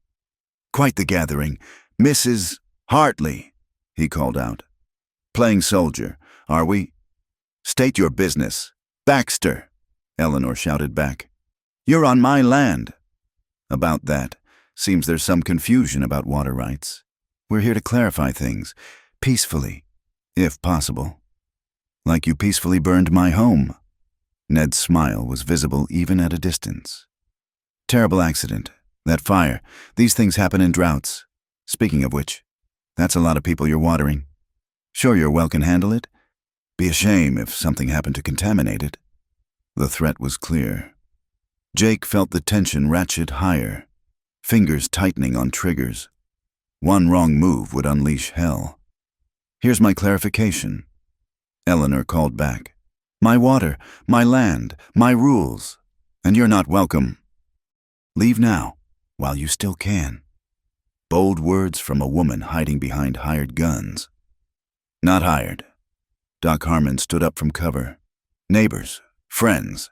Quite the gathering. Mrs. Hartley, he called out. Playing soldier, are we? State your business. Baxter, Eleanor shouted back. You're on my land. About that, seems there's some confusion about water rights. We're here to clarify things, peacefully, if possible. Like you peacefully burned my home. Ned's smile was visible even at a distance. Terrible accident. That fire. These things happen in droughts. Speaking of which, that's a lot of people you're watering. Sure your well can handle it? Be a shame if something happened to contaminate it. The threat was clear. Jake felt the tension ratchet higher, fingers tightening on triggers. One wrong move would unleash hell. Here's my clarification. Eleanor called back. My water, my land, my rules, and you're not welcome. Leave now, while you still can. Bold words from a woman hiding behind hired guns. Not hired. Doc Harmon stood up from cover. Neighbors, friends,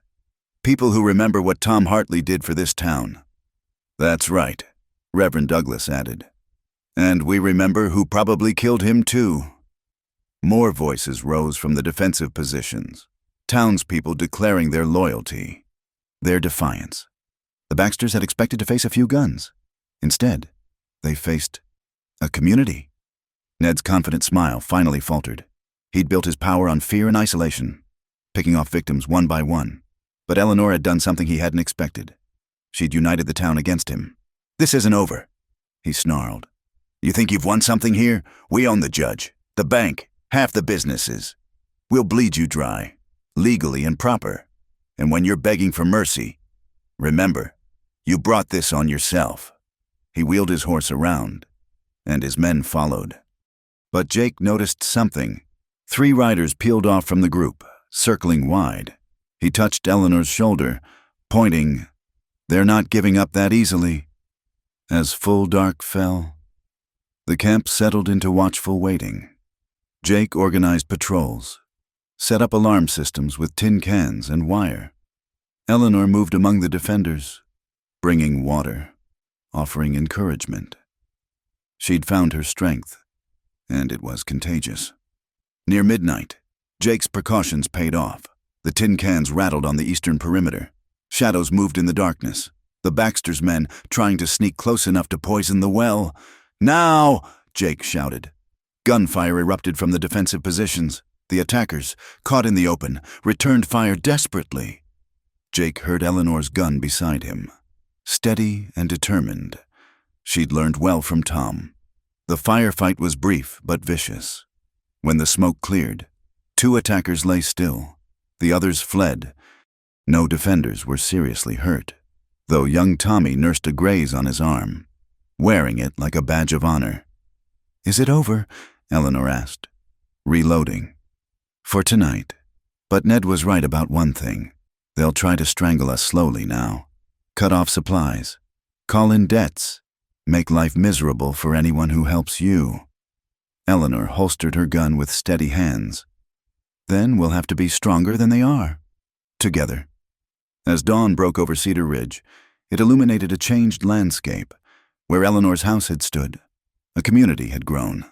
people who remember what Tom Hartley did for this town. That's right, Reverend Douglas added. And we remember who probably killed him too. More voices rose from the defensive positions. Townspeople declaring their loyalty, their defiance. The Baxters had expected to face a few guns. Instead, they faced a community. Ned's confident smile finally faltered. He'd built his power on fear and isolation, picking off victims one by one. But Eleanor had done something he hadn't expected. She'd united the town against him. This isn't over, he snarled. You think you've won something here? We own the judge, the bank, half the businesses. We'll bleed you dry. Legally and proper. And when you're begging for mercy, remember, you brought this on yourself. He wheeled his horse around, and his men followed. But Jake noticed something. 3 riders peeled off from the group, circling wide. He touched Eleanor's shoulder, pointing, They're not giving up that easily. As full dark fell, The camp settled into watchful waiting. Jake organized patrols, set up alarm systems with tin cans and wire. Eleanor moved among the defenders, bringing water, offering encouragement. She'd found her strength, and it was contagious. Near midnight, Jake's precautions paid off. The tin cans rattled on the eastern perimeter. Shadows moved in the darkness. The Baxter's men trying to sneak close enough to poison the well. "Now!" Jake shouted. Gunfire erupted from the defensive positions. The attackers, caught in the open, returned fire desperately. Jake heard Eleanor's gun beside him. Steady and determined. She'd learned well from Tom. The firefight was brief but vicious. When the smoke cleared, 2 attackers lay still. The others fled. No defenders were seriously hurt, though young Tommy nursed a graze on his arm, wearing it like a badge of honor. "Is it over?" Eleanor asked, reloading. "For tonight. But Ned was right about one thing. They'll try to strangle us slowly now. Cut off supplies. Call in debts. Make life miserable for anyone who helps you." Eleanor holstered her gun with steady hands. "Then we'll have to be stronger than they are. Together." As dawn broke over Cedar Ridge, it illuminated a changed landscape. Where Eleanor's house had stood, a community had grown.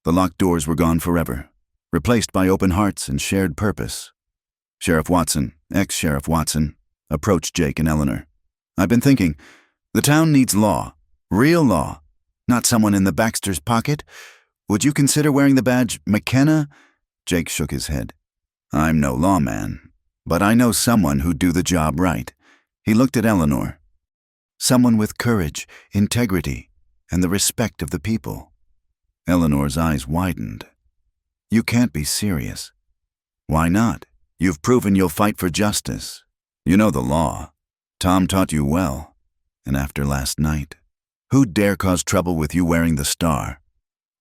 The locked doors were gone forever, replaced by open hearts and shared purpose. Sheriff Watson, ex-Sheriff Watson, approached Jake and Eleanor. "I've been thinking, the town needs law. Real law. Not someone in the Baxter's pocket. Would you consider wearing the badge McKenna?" Jake shook his head. "I'm no lawman, but I know someone who'd do the job right." He looked at Eleanor. "Someone with courage, integrity, and the respect of the people." Eleanor's eyes widened. "You can't be serious." "Why not? You've proven you'll fight for justice. You know the law. Tom taught you well. And after last night, who'd dare cause trouble with you wearing the star?"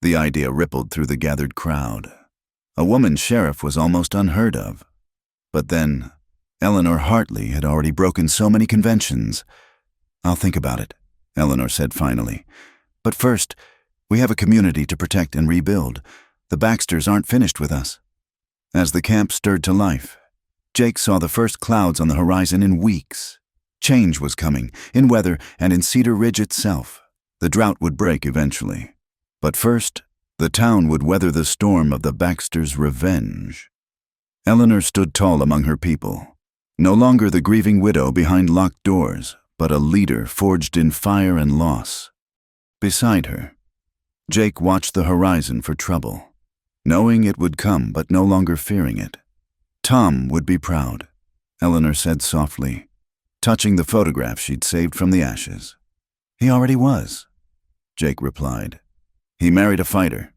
The idea rippled through the gathered crowd. A woman sheriff was almost unheard of. But then, Eleanor Hartley had already broken so many conventions. "I'll think about it," Eleanor said finally. "But first, we have a community to protect and rebuild. The Baxters aren't finished with us." As the camp stirred to life, Jake saw the first clouds on the horizon in weeks. Change was coming, in weather and in Cedar Ridge itself. The drought would break eventually. But first, the town would weather the storm of the Baxters' revenge. Eleanor stood tall among her people, no longer the grieving widow behind locked doors, but a leader forged in fire and loss. Beside her, Jake watched the horizon for trouble, knowing it would come but no longer fearing it. "Tom would be proud," Eleanor said softly, touching the photograph she'd saved from the ashes. "He already was," Jake replied. "He married a fighter.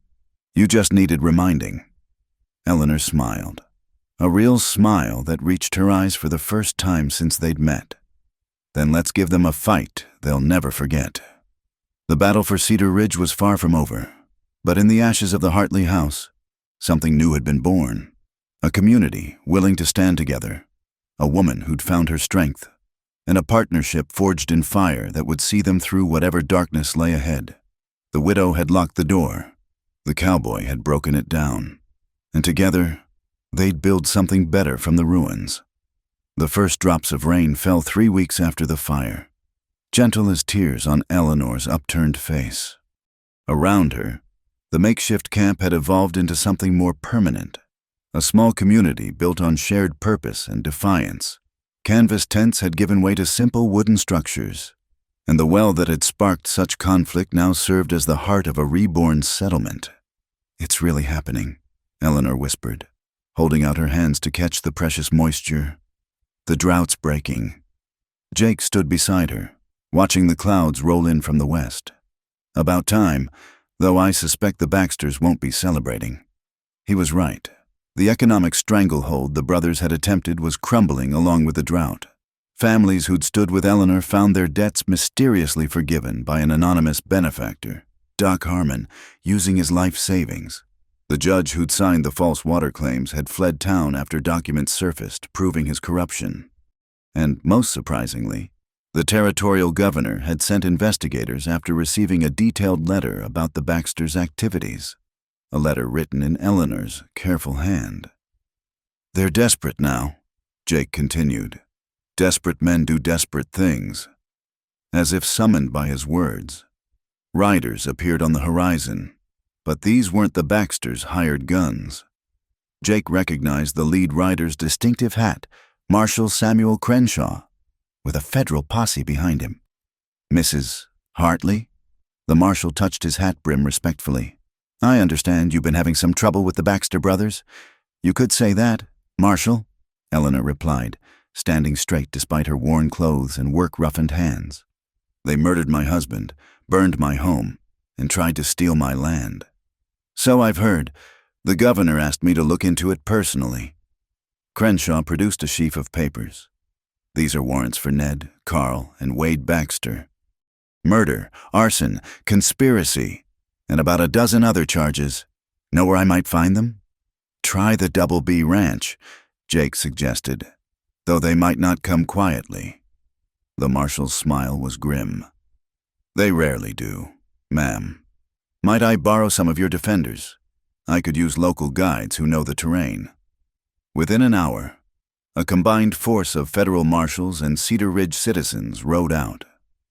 You just needed reminding." Eleanor smiled, a real smile that reached her eyes for the first time since they'd met. "Then let's give them a fight they'll never forget." The battle for Cedar Ridge was far from over, but in the ashes of the Hartley house, something new had been born. A community willing to stand together, a woman who'd found her strength, and a partnership forged in fire that would see them through whatever darkness lay ahead. The widow had locked the door, the cowboy had broken it down, and together, they'd build something better from the ruins. The first drops of rain fell 3 weeks after the fire, gentle as tears on Eleanor's upturned face. Around her, the makeshift camp had evolved into something more permanent, a small community built on shared purpose and defiance. Canvas tents had given way to simple wooden structures, and the well that had sparked such conflict now served as the heart of a reborn settlement. "It's really happening," Eleanor whispered, holding out her hands to catch the precious moisture. "The drought's breaking." Jake stood beside her, watching the clouds roll in from the west. "About time, though I suspect the Baxters won't be celebrating." He was right. The economic stranglehold the brothers had attempted was crumbling along with the drought. Families who'd stood with Eleanor found their debts mysteriously forgiven by an anonymous benefactor, Doc Harmon, using his life savings. The judge who'd signed the false water claims had fled town after documents surfaced proving his corruption. And most surprisingly, The territorial governor had sent investigators after receiving a detailed letter about the Baxters' activities, a letter written in Eleanor's careful hand. "They're desperate now," Jake continued. "Desperate men do desperate things." As if summoned by his words, riders appeared on the horizon, but these weren't the Baxters' hired guns. Jake recognized the lead rider's distinctive hat, Marshal Samuel Crenshaw, with a federal posse behind him. "Mrs. Hartley?" The marshal touched his hat brim respectfully. "I understand you've been having some trouble with the Baxter brothers." "You could say that, Marshal," Eleanor replied, standing straight despite her worn clothes and work-roughened hands. "They murdered my husband, burned my home, and tried to steal my land." "So I've heard. The governor asked me to look into it personally." Crenshaw produced a sheaf of papers. "These are warrants for Ned, Carl, and Wade Baxter. Murder, arson, conspiracy, and about a dozen other charges. Know where I might find them?" "Try the Double B Ranch," Jake suggested, "though they might not come quietly." The marshal's smile was grim. "They rarely do, ma'am. Might I borrow some of your defenders? I could use local guides who know the terrain." Within an hour, a combined force of federal marshals and Cedar Ridge citizens rode out.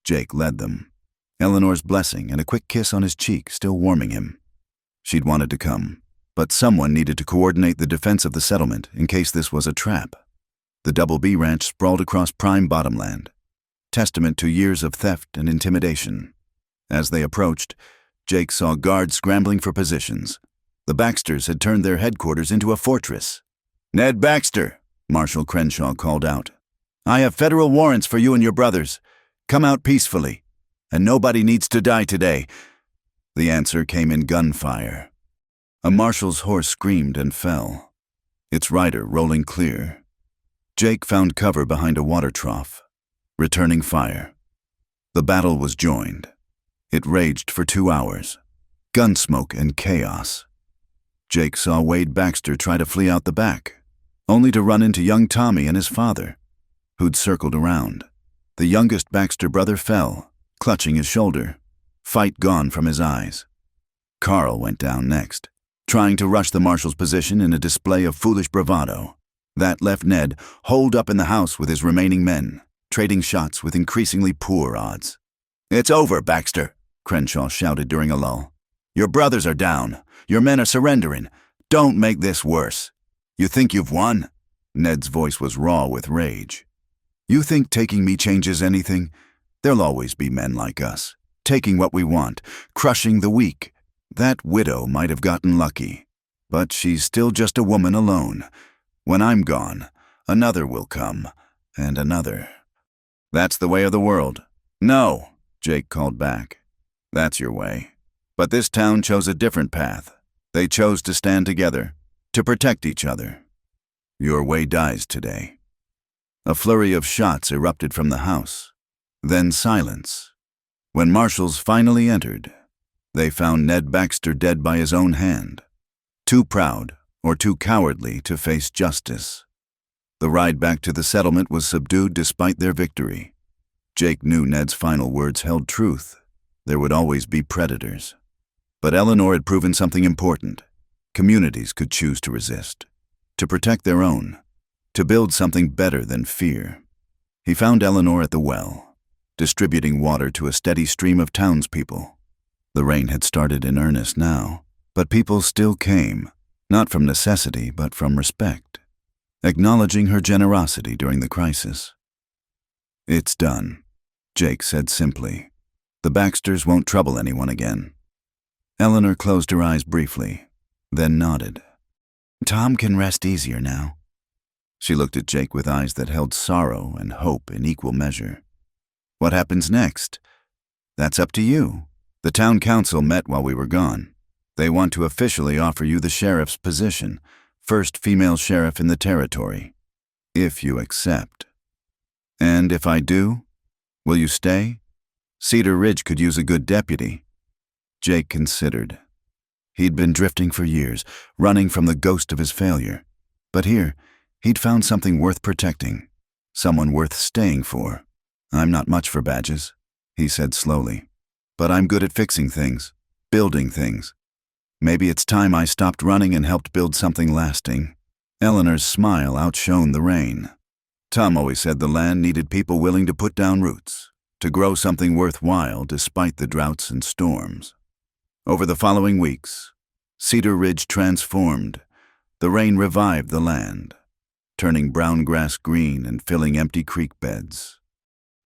Jake led them, Eleanor's blessing and a quick kiss on his cheek still warming him. She'd wanted to come, but someone needed to coordinate the defense of the settlement in case this was a trap. The Double B Ranch sprawled across prime bottomland, testament to years of theft and intimidation. As they approached, Jake saw guards scrambling for positions. The Baxters had turned their headquarters into a fortress. "Ned Baxter," Marshal Crenshaw called out, "I have federal warrants for you and your brothers. Come out peacefully, and nobody needs to die today." The answer came in gunfire. A marshal's horse screamed and fell, its rider rolling clear. Jake found cover behind a water trough, returning fire. The battle was joined. It raged for 2 hours, gunsmoke and chaos. Jake saw Wade Baxter try to flee out the back, only to run into young Tommy and his father, who'd circled around. The youngest Baxter brother fell, clutching his shoulder, fight gone from his eyes. Carl went down next, trying to rush the marshal's position in a display of foolish bravado. That left Ned holed up in the house with his remaining men, trading shots with increasingly poor odds. "It's over, Baxter," Crenshaw shouted during a lull. "Your brothers are down. Your men are surrendering. Don't make this worse. You think you've won?" Ned's voice was raw with rage. "You think taking me changes anything? There'll always be men like us, taking what we want, crushing the weak. That widow might have gotten lucky, but she's still just a woman alone. When I'm gone, another will come, and another. That's the way of the world." "No," Jake called back. "That's your way. But this town chose a different path. They chose to stand together, to protect each other. Your way dies today." A flurry of shots erupted from the house, then silence. When marshals finally entered, they found Ned Baxter dead by his own hand, too proud or too cowardly to face justice. The ride back to the settlement was subdued despite their victory. Jake knew Ned's final words held truth. There would always be predators. But Eleanor had proven something important. Communities could choose to resist, to protect their own, to build something better than fear. He found Eleanor at the well, distributing water to a steady stream of townspeople. The rain had started in earnest now, but people still came, not from necessity but from respect, acknowledging her generosity during the crisis. "It's done," Jake said simply. "The Baxters won't trouble anyone again." Eleanor closed her eyes briefly, then nodded. "Tom can rest easier now." She looked at Jake with eyes that held sorrow and hope in equal measure. "What happens next?" "That's up to you. The town council met while we were gone. They want to officially offer you the sheriff's position, first female sheriff in the territory, if you accept." "And if I do, will you stay? Cedar Ridge could use a good deputy." Jake considered. He'd been drifting for years, running from the ghost of his failure. But here, he'd found something worth protecting, someone worth staying for. "I'm not much for badges," he said slowly. "But I'm good at fixing things, building things. Maybe it's time I stopped running and helped build something lasting." Eleanor's smile outshone the rain. Tom always said the land needed people willing to put down roots, to grow something worthwhile despite the droughts and storms. Over the following weeks, Cedar Ridge transformed. The rain revived the land, turning brown grass green and filling empty creek beds.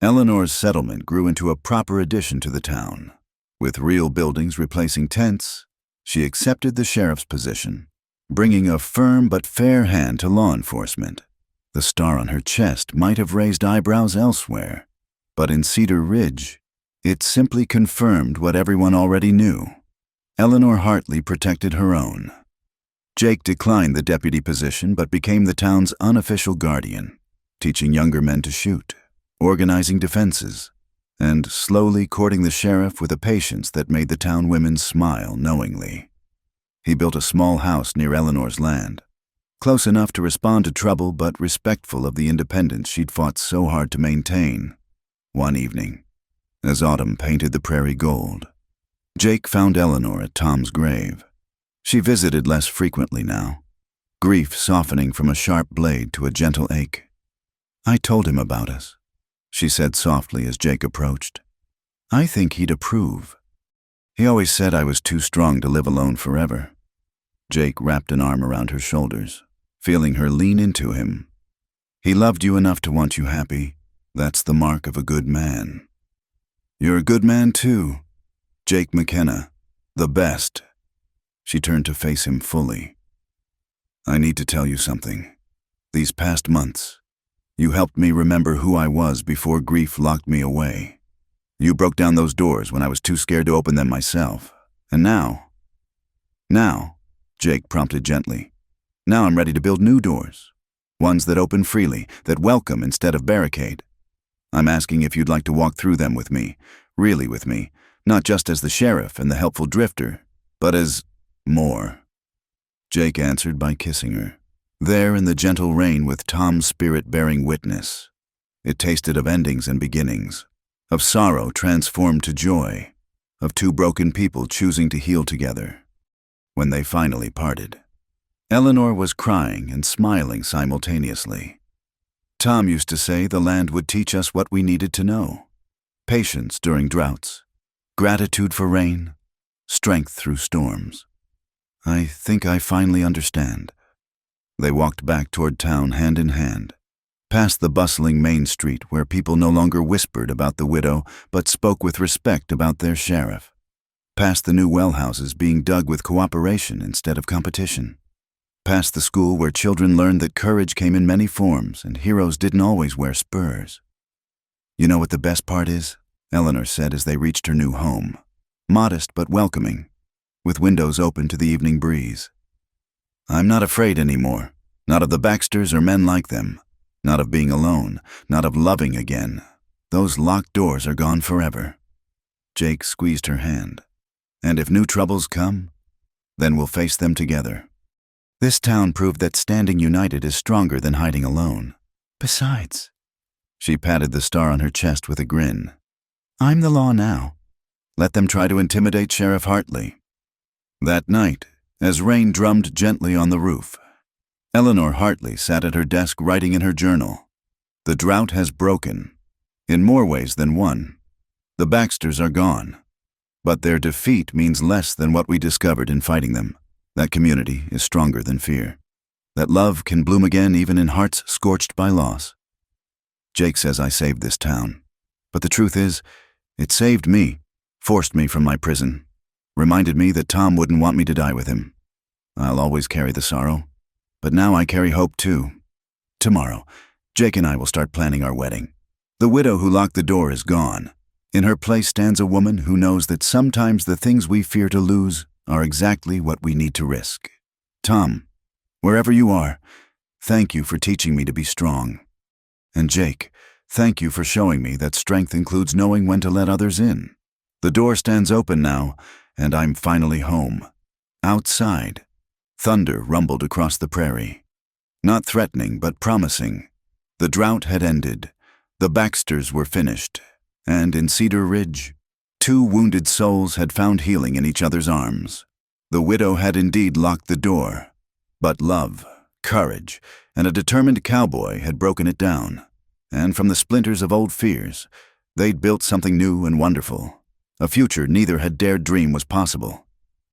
Eleanor's settlement grew into a proper addition to the town. With real buildings replacing tents, she accepted the sheriff's position, bringing a firm but fair hand to law enforcement. The star on her chest might have raised eyebrows elsewhere, but in Cedar Ridge, it simply confirmed what everyone already knew. Eleanor Hartley protected her own. Jake declined the deputy position but became the town's unofficial guardian, teaching younger men to shoot, organizing defenses, and slowly courting the sheriff with a patience that made the town women smile knowingly. He built a small house near Eleanor's land, close enough to respond to trouble but respectful of the independence she'd fought so hard to maintain. One evening, as autumn painted the prairie gold, Jake found Eleanor at Tom's grave. She visited less frequently now, grief softening from a sharp blade to a gentle ache. "I told him about us," she said softly as Jake approached. "I think he'd approve. He always said I was too strong to live alone forever." Jake wrapped an arm around her shoulders, feeling her lean into him. "He loved you enough to want you happy. That's the mark of a good man." "You're a good man too, Jake McKenna, the best." She turned to face him fully. "I need to tell you something. These past months, you helped me remember who I was before grief locked me away. You broke down those doors when I was too scared to open them myself. And now, Jake prompted gently, "now I'm ready to build new doors, ones that open freely, that welcome instead of barricade. I'm asking if you'd like to walk through them with me, really with me, not just as the sheriff and the helpful drifter, but as more." Jake answered by kissing her, there in the gentle rain with Tom's spirit bearing witness. It tasted of endings and beginnings, of sorrow transformed to joy, of two broken people choosing to heal together. When they finally parted, Eleanor was crying and smiling simultaneously. Tom used to say the land would teach us what we needed to know: patience during droughts, gratitude for rain, strength through storms. "I think I finally understand." They walked back toward town hand in hand, past the bustling main street where people no longer whispered about the widow but spoke with respect about their sheriff, past the new well houses being dug with cooperation instead of competition, past the school where children learned that courage came in many forms and heroes didn't always wear spurs. "You know what the best part is?" Eleanor said as they reached her new home, modest but welcoming, with windows open to the evening breeze. "I'm not afraid anymore, not of the Baxters or men like them, not of being alone, not of loving again. Those locked doors are gone forever." Jake squeezed her hand. "And if new troubles come, then we'll face them together. This town proved that standing united is stronger than hiding alone. Besides," she patted the star on her chest with a grin, "I'm the law now. Let them try to intimidate Sheriff Hartley." That night, as rain drummed gently on the roof, Eleanor Hartley sat at her desk writing in her journal. The drought has broken, in more ways than one. The Baxters are gone, but their defeat means less than what we discovered in fighting them. That community is stronger than fear. That love can bloom again even in hearts scorched by loss. Jake says I saved this town, but the truth is, it saved me, forced me from my prison, reminded me that Tom wouldn't want me to die with him. I'll always carry the sorrow, but now I carry hope too. Tomorrow, Jake and I will start planning our wedding. The widow who locked the door is gone. In her place stands a woman who knows that sometimes the things we fear to lose are exactly what we need to risk. Tom, wherever you are, thank you for teaching me to be strong. And Jake, thank you for showing me that strength includes knowing when to let others in. The door stands open now, and I'm finally home. Outside, thunder rumbled across the prairie. Not threatening, but promising. The drought had ended. The Baxters were finished, and in Cedar Ridge, two wounded souls had found healing in each other's arms. The widow had indeed locked the door, but love, courage, and a determined cowboy had broken it down. And from the splinters of old fears, they'd built something new and wonderful, a future neither had dared dream was possible.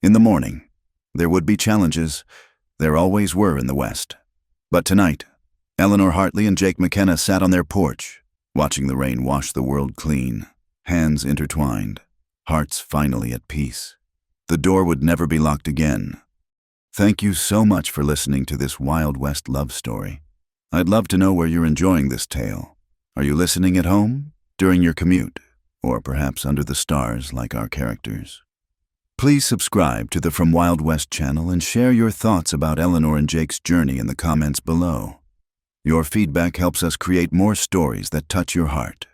In the morning, there would be challenges. There always were in the West. But tonight, Eleanor Hartley and Jake McKenna sat on their porch, watching the rain wash the world clean, hands intertwined, hearts finally at peace. The door would never be locked again. Thank you so much for listening to this Wild West love story. I'd love to know where you're enjoying this tale. Are you listening at home, during your commute, or perhaps under the stars like our characters? Please subscribe to the From Wild West channel and share your thoughts about Eleanor and Jake's journey in the comments below. Your feedback helps us create more stories that touch your heart.